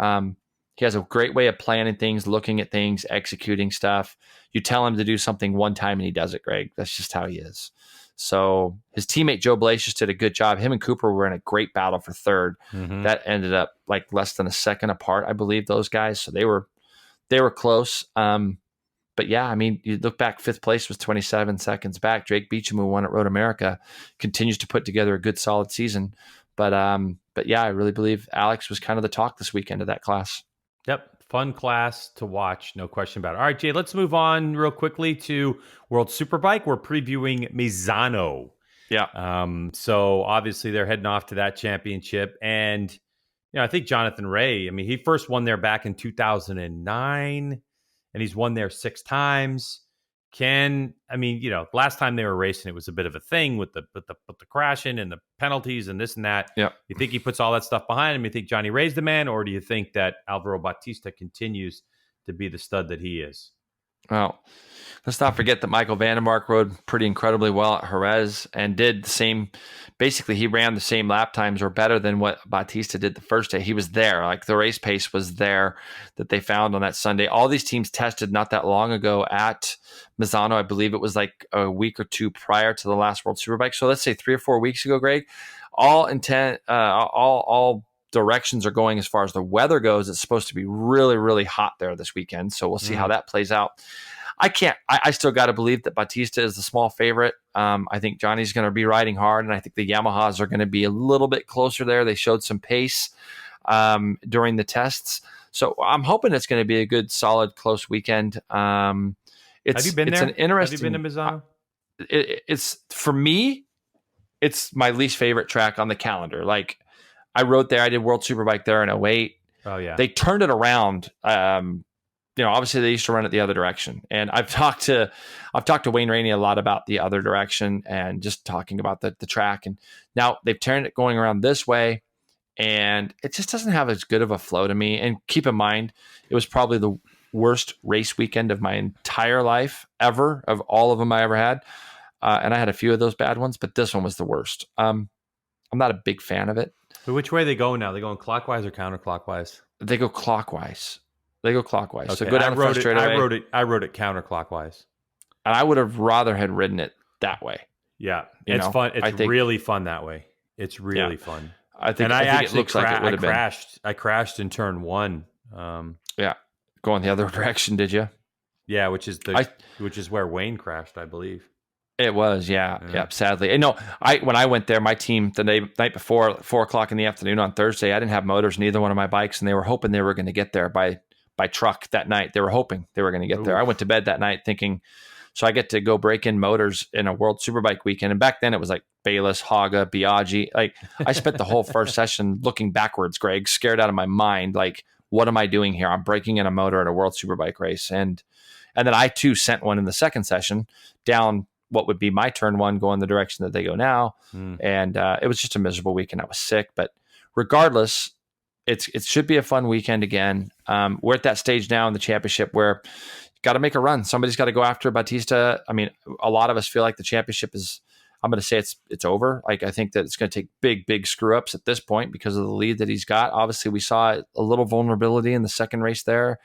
He has a great way of planning things, looking at things, executing stuff. You tell him to do something one time and he does it, Greg. That's just how he is. So his teammate Joe Blasius did a good job. Him and Cooper were in a great battle for third. That ended up like less than a second apart, I believe, those guys. So they were close. but yeah, I mean, you look back, 5th place was 27 seconds back. Drake Beecham, who won at Road America, continues to put together a good, solid season. But yeah, I really believe Alex was kind of the talk this weekend of that class. Yep. Fun class to watch. No question about it. All right, Jay, let's move on real quickly to World Superbike. We're previewing Misano. Yeah. So obviously they're heading off to that championship. And, I think Jonathan Rea, I mean, he first won there back in 2009 and he's won there 6 times. Last time they were racing, it was a bit of a thing with the crashing and the penalties and this and that. Yeah. You think he puts all that stuff behind him? You think Johnny Rea's the man, or do you think that Alvaro Bautista continues to be the stud that he is? Well, let's not forget that Michael Vandermark rode pretty incredibly well at Jerez and did the same. Basically, he ran the same lap times or better than what Bautista did the first day. He was there. Like, the race pace was there that they found on that Sunday. All these teams tested not that long ago at Misano. I believe it was like a week or 2 prior to the last World Superbike. So let's say 3 or 4 weeks ago, Greg. All directions are going as far as the weather goes. It's supposed to be really, really hot there this weekend. So we'll see how that plays out. I still got to believe that Bautista is the small favorite. I think Johnny's going to be riding hard, and I think the Yamahas are going to be a little bit closer there. They showed some pace during the tests. So I'm hoping it's going to be a good, solid, close weekend. Have you been there? Have you been to Misano? It's for me, it's my least favorite track on the calendar. Like, I rode there. I did World Superbike there in 2008. Oh, yeah. They turned it around. Obviously they used to run it the other direction. And I've talked to Wayne Rainey a lot about the other direction and just talking about the track. And now they've turned it going around this way, and it just doesn't have as good of a flow to me. And keep in mind, it was probably the worst race weekend of my entire life ever, of all of them I ever had. And I had a few of those bad ones, but this one was the worst. I'm not a big fan of it. But which way are they going now? They going clockwise or counterclockwise? They go clockwise. Okay. So go down the front straightaway. I rode it counterclockwise. And I would have rather had ridden it that way. Yeah. It's fun. It's really fun that way. It's really fun. I think it looks like it would have been. I crashed in turn 1. Going the other direction, did you? Yeah, which is where Wayne crashed, I believe. It was, yeah, sadly. And no, when I went there, my team the night before, 4:00 in the afternoon on Thursday, I didn't have motors in either one of my bikes, and they were hoping they were going to get there by truck that night. They were hoping they were going to get there. I went to bed that night thinking, so I get to go break in motors in a World Superbike weekend. And back then it was like Bayless, Haga, Biaggi. Like, I spent the whole first session looking backwards, Greg, scared out of my mind. Like, what am I doing here? I'm breaking in a motor at a World Superbike race. And then I too sent one in the second session down what would be my turn 1 going the direction that they go now. And it was just a miserable weekend. I was sick, but regardless, it should be a fun weekend again. We're at that stage now in the championship where you got to make a run. Somebody's got to go after Bautista. I mean, a lot of us feel like the championship is, I'm going to say it's over. Like, I think that it's going to take big screw ups at this point because of the lead that he's got. Obviously, we saw a little vulnerability in the second race there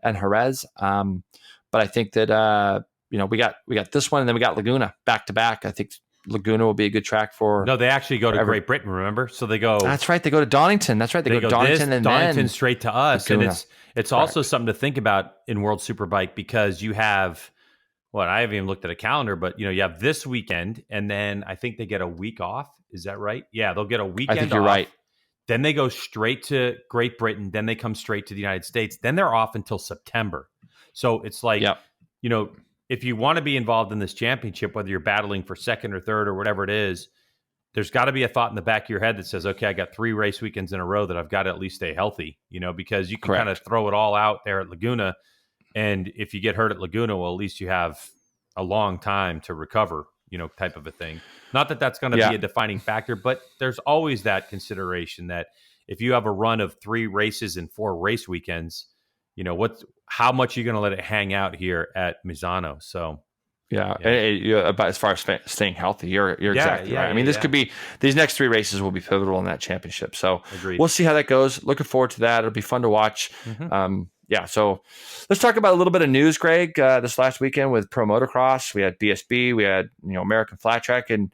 at Jerez. But I think that, we got this one, and then we got Laguna back to back. I think Laguna will be a good track for. No, they actually go to Great Britain, remember? So they go. That's right. They go to Donington. That's right. They go to Donington and then straight to us. Laguna. And it's also something to think about in World Superbike, because you have I haven't even looked at a calendar, but you have this weekend, and then I think they get a week off. Is that right? Yeah, they'll get a weekend. I think you're right. Then they go straight to Great Britain. Then they come straight to the United States. Then they're off until September. So it's like, if you want to be involved in this championship, whether you're battling for second or third or whatever it is, there's got to be a thought in the back of your head that says, okay, I got 3 race weekends in a row that I've got to at least stay healthy, because you can kind of throw it all out there at Laguna. And if you get hurt at Laguna, well, at least you have a long time to recover, type of a thing. Not that that's going to be a defining factor, but there's always that consideration that if you have a run of 3 races and 4 race weekends, how much are you going to let it hang out here at Misano? So, about as far as staying healthy, you're exactly right. I mean, this could be, these next 3 races will be pivotal in that championship. So We'll see how that goes. Looking forward to that. It'll be fun to watch. So let's talk about a little bit of news, Greg. This last weekend with Pro Motocross, we had BSB, we had American Flat Track, and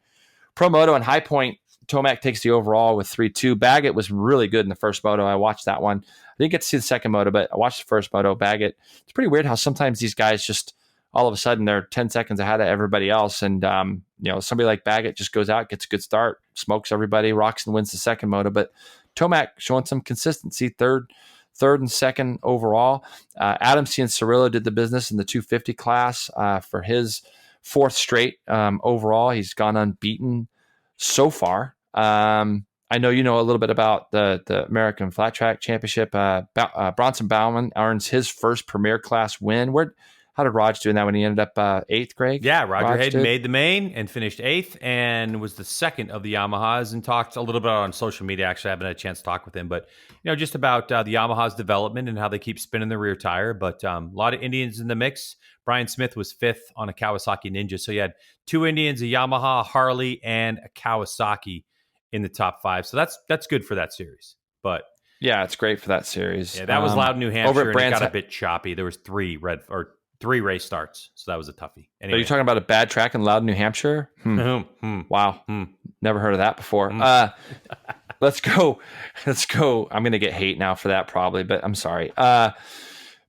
ProMoto and High Point. Tomac takes the overall with 3-2. Baggett was really good in the first moto. I watched that one. I didn't get to see the second moto, but I watched the first moto. Baggett. It's pretty weird how sometimes these guys just all of a sudden they're 10 seconds ahead of everybody else. And, somebody like Baggett just goes out, gets a good start, smokes everybody, Roczen wins the second moto. But Tomac showing some consistency, third and second overall. Adam Cianciarulo did the business in the 250 class for his fourth straight overall. He's gone unbeaten so far. I know you know a little bit about the American Flat Track Championship. Bronson Bauman earns his first Premier Class win. How did Raj do in that when he ended up eighth, Greg? Yeah, Roger Hayden made the main and finished eighth and was the second of the Yamahas, and talked a little bit on social media. Actually, I haven't had a chance to talk with him, but just about the Yamaha's development and how they keep spinning the rear tire. But a lot of Indians in the mix. Brian Smith was fifth on a Kawasaki Ninja. So you had two Indians, a Yamaha, a Harley, and a Kawasaki in the top five. So that's good for that series. But yeah, it's great for that series. Yeah, that was Loudon, New Hampshire, and it got a bit choppy. There was three race starts, so that was a toughie. Anyway. Are you talking about a bad track in Loudon, New Hampshire? Wow. Never heard of that before. Let's go. I'm going to get hate now for that probably, but I'm sorry.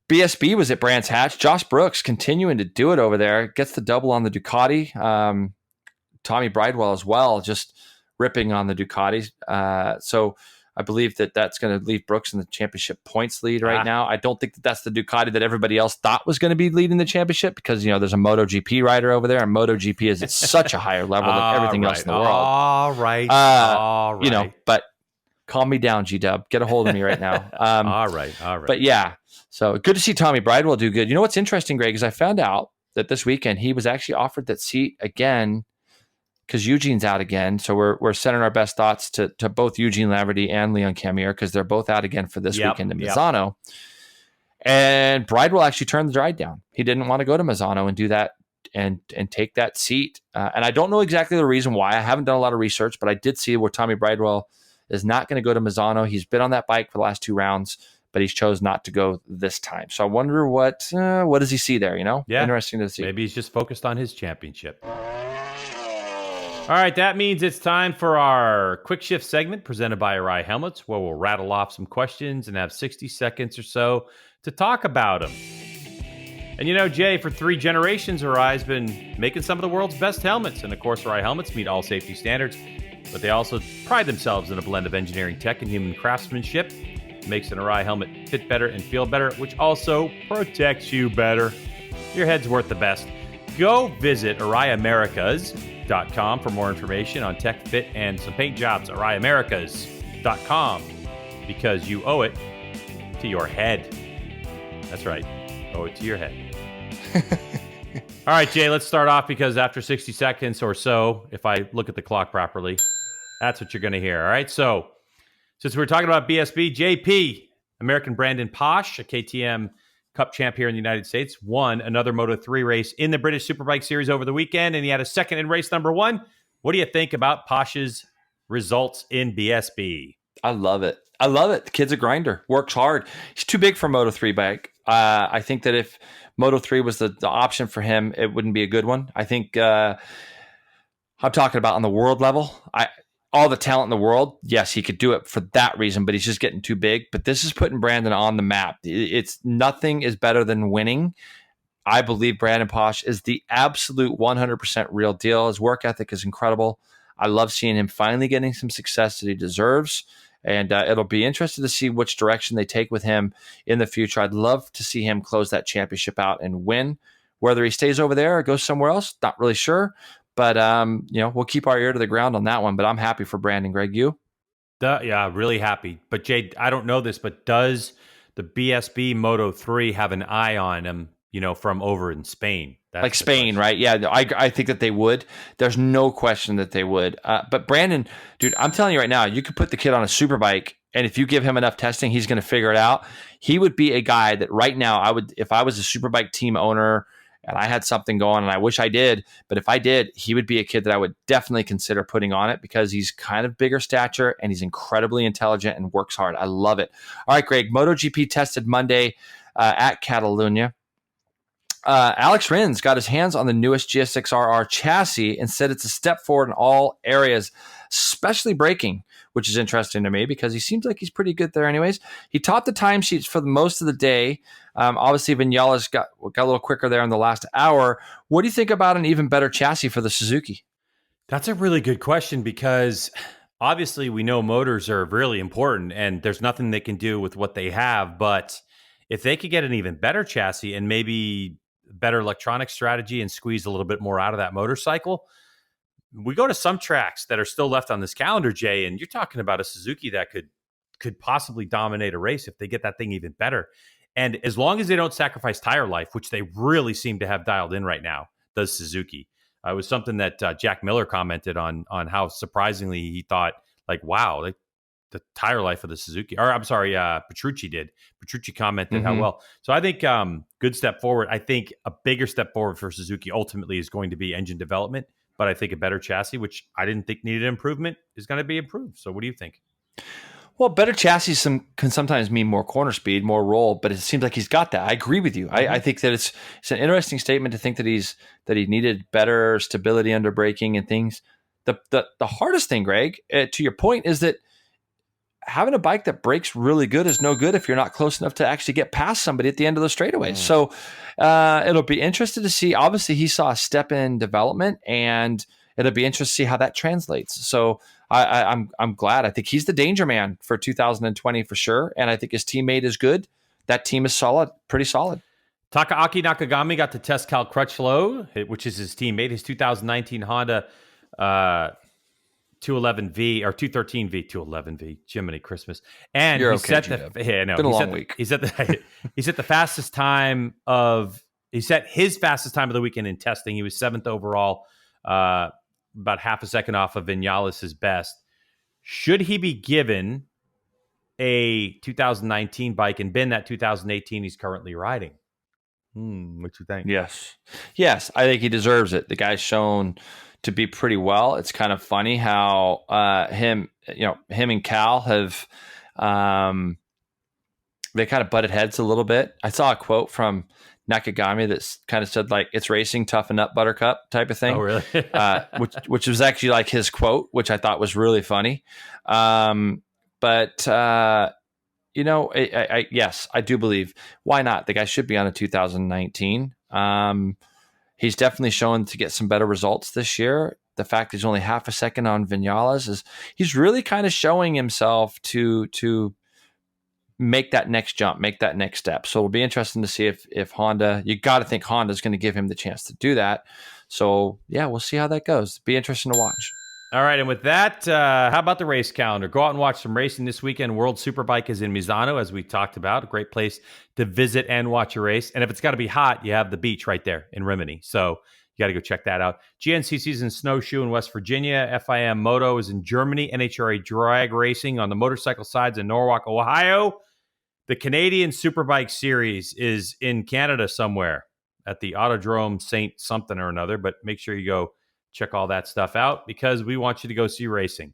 BSB was at Brands Hatch. Josh Brooks continuing to do it over there. Gets the double on the Ducati. Tommy Bridewell as well, just ripping on the Ducatis. So I believe that's going to leave Brooks in the championship points lead right now. I don't think that's the Ducati that everybody else thought was going to be leading the championship, because there's a MotoGP rider over there, and MotoGP is at such a higher level than everything else in the world. All right. But calm me down, G-Dub. Get a hold of me right now. All right. But yeah, so good to see Tommy Bridewell do good. You know what's interesting, Greg, is I found out that this weekend he was actually offered that seat again because Eugene's out again. So we're sending our best thoughts to both Eugene Laverty and Leon Camier, because they're both out again for this weekend in Misano. And Bridewell actually turned the ride down. He didn't want to go to Misano and do that and take that seat. And I don't know exactly the reason why. I haven't done a lot of research, but I did see where Tommy Bridewell is not going to go to Misano. He's been on that bike for the last two rounds, but he's chose not to go this time. So I wonder what does he see there, Yeah. Interesting to see. Maybe he's just focused on his championship. All right, that means it's time for our quick shift segment presented by ARAI Helmets, where we'll rattle off some questions and have 60 seconds or so to talk about them. And Jay, for 3 generations, ARAI's been making some of the world's best helmets. And of course, ARAI helmets meet all safety standards, but they also pride themselves in a blend of engineering tech and human craftsmanship. It makes an ARAI helmet fit better and feel better, which also protects you better. Your head's worth the best. Go visit ARAIAmericas.com for more information on tech, fit, and some paint jobs. ARAIAmericas.com, because you owe it to your head. That's right. Owe it to your head. All right, Jay, let's start off, because after 60 seconds or so, if I look at the clock properly, that's what you're going to hear. All right, so since we're talking about BSB, JP, American Brandon Paasch, a KTM Cup champ here in the United States, won another Moto3 race in the British Superbike Series over the weekend, and he had a second in race number 1. What do you think about Paasch's results in BSB? I love it. The kid's a grinder, works hard. He's too big for Moto3 bike. I think that if Moto3 was the option for him, it wouldn't be a good one. I think I'm talking about on the world level. All the talent in the world, yes, he could do it for that reason, but he's just getting too big. But this is putting Brandon on the map. It's nothing is better than winning. I believe Brandon Paasch is the absolute 100% real deal. His work ethic is incredible. I love seeing him finally getting some success that he deserves. And it'll be interesting to see which direction they take with him in the future. I'd love to see him close that championship out and win. Whether he stays over there or goes somewhere else, not really sure. But, we'll keep our ear to the ground on that one. But I'm happy for Brandon. Greg, you? Yeah, really happy. But, Jay, I don't know this, but does the BSB Moto3 have an eye on him, from over in Spain? That's like Spain, right? Yeah, I think that they would. There's no question that they would. But Brandon, dude, I'm telling you right now, you could put the kid on a superbike, and if you give him enough testing, he's going to figure it out. He would be a guy that right now if I was a superbike team owner and I had something going, and I wish I did, but if I did, he would be a kid that I would definitely consider putting on it, because he's kind of bigger stature and he's incredibly intelligent and works hard. I love it. All right, Greg, MotoGP tested Monday at Catalunya. Alex Rins got his hands on the newest GSX-RR chassis and said it's a step forward in all areas. especially braking, which is interesting to me because he seems like he's pretty good there anyways. He topped the timesheets for most of the day. Obviously, Vinales got a little quicker there in the last hour. What do you think about an even better chassis for the Suzuki? That's a really good question because obviously we know motors are really important and there's nothing they can do with what they have. But if they could get an even better chassis and maybe better electronic strategy and squeeze a little bit more out of that motorcycle, we go to some tracks that are still left on this calendar, Jay, and you're talking about a Suzuki that could possibly dominate a race if they get that thing even better. And as long as they don't sacrifice tire life, which they really seem to have dialed in right now, does Suzuki. It was something that Jack Miller commented on how surprisingly he thought, like, wow, like the tire life of the Suzuki, or I'm sorry, Petrucci did. Petrucci commented how well. So I think good step forward. I think a bigger step forward for Suzuki ultimately is going to be engine development, but I think a better chassis, which I didn't think needed improvement, is going to be improved. So what do you think? Well, better chassis can sometimes mean more corner speed, more roll, but it seems like he's got that. I agree with you. I think that it's an interesting statement to think that he needed better stability under braking and things. The hardest thing, Greg, to your point, is that having a bike that brakes really good is no good if you're not close enough to actually get past somebody at the end of the straightaway. So it'll be interesting to see. Obviously, he saw a step in development, and it'll be interesting to see how that translates. So I'm glad. I think he's the danger man for 2020 for sure, and I think his teammate is good. That team is solid, pretty solid. Takaaki Nakagami got to test Cal Crutchlow, which is his teammate, his 2019 Honda 211V or 213V, 211V. Jiminy Christmas! And You're he okay, set G-Dub. the no, been a he long set week. He set the fastest time he set his fastest time of the weekend in testing. He was 7th overall, about half a second off of Vinales' best. Should he be given a 2019 bike and been that 2018 he's currently riding? What you think? Yes, I think he deserves it. The guy's shown to be pretty well. It's kind of funny how him and Cal have they kind of butted heads a little bit. I saw a quote from Nakagami that kind of said like, "It's racing, toughen up, Buttercup" type of thing. Oh, really? which was actually like his quote, which I thought was really funny. Yes, I do believe. Why not? The guy should be on a 2019. He's definitely shown to get some better results this year. The fact he's only half a second on Vinales is he's really kind of showing himself to make that next jump, make that next step. So it'll be interesting to see if Honda, you got to think Honda's going to give him the chance to do that. So yeah, we'll see how that goes. Be interesting to watch. All right, and with that, how about the race calendar? Go out and watch some racing this weekend. World Superbike is in Misano, as we talked about. A great place to visit and watch a race. And if it's got to be hot, you have the beach right there in Rimini. So you got to go check that out. GNCC's in Snowshoe in West Virginia. FIM Moto is in Germany. NHRA Drag Racing on the motorcycle sides in Norwalk, Ohio. The Canadian Superbike Series is in Canada somewhere at the Autodrome Saint something or another. But make sure you go check all that stuff out because we want you to go see racing.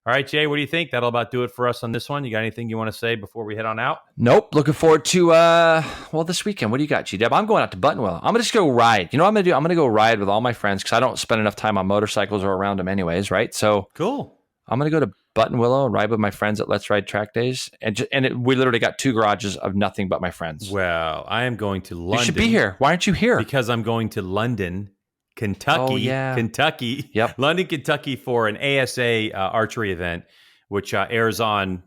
All right, Jay, what do you think? That'll about do it for us on this one. You got anything you want to say before we head on out? Nope. Looking forward to, this weekend. What do you got, G-Dub? I'm going out to Buttonwillow. I'm going to just go ride. You know what I'm going to do? I'm going to go ride with all my friends because I don't spend enough time on motorcycles or around them anyways, right? So cool. I'm going to go to Buttonwillow and ride with my friends at Let's Ride Track Days. We literally got 2 garages of nothing but my friends. Well, I am going to London. You should be here. Why aren't you here? Because I'm going to London, Kentucky. Oh, yeah. Kentucky. Yep. London, Kentucky for an ASA archery event, which airs on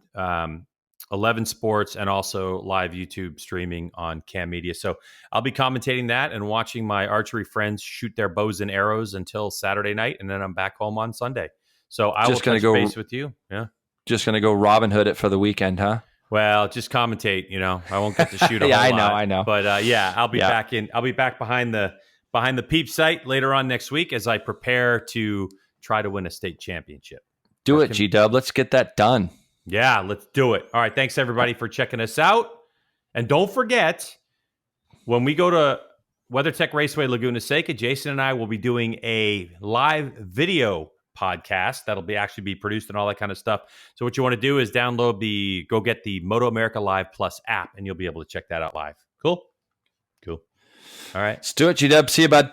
11 Sports and also live YouTube streaming on Cam Media. So I'll be commentating that and watching my archery friends shoot their bows and arrows until Saturday night, and then I'm back home on Sunday. So I will touch base with you. Yeah. Just going to go Robin Hood it for the weekend, huh? Well, just commentate, I won't get to shoot a yeah, whole lot. I know. But I'll be back I'll be back behind the peep site later on next week as I prepare to try to win a state championship. Do it, G-Dub. Let's get that done. Yeah, let's do it. All right. Thanks, everybody, for checking us out. And don't forget, when we go to WeatherTech Raceway Laguna Seca, Jason and I will be doing a live video podcast that'll actually be produced and all that kind of stuff. So what you want to do is go get the MotoAmerica Live Plus app, and you'll be able to check that out live. Cool. All right. Let's do it, G-Dub. See you, bud.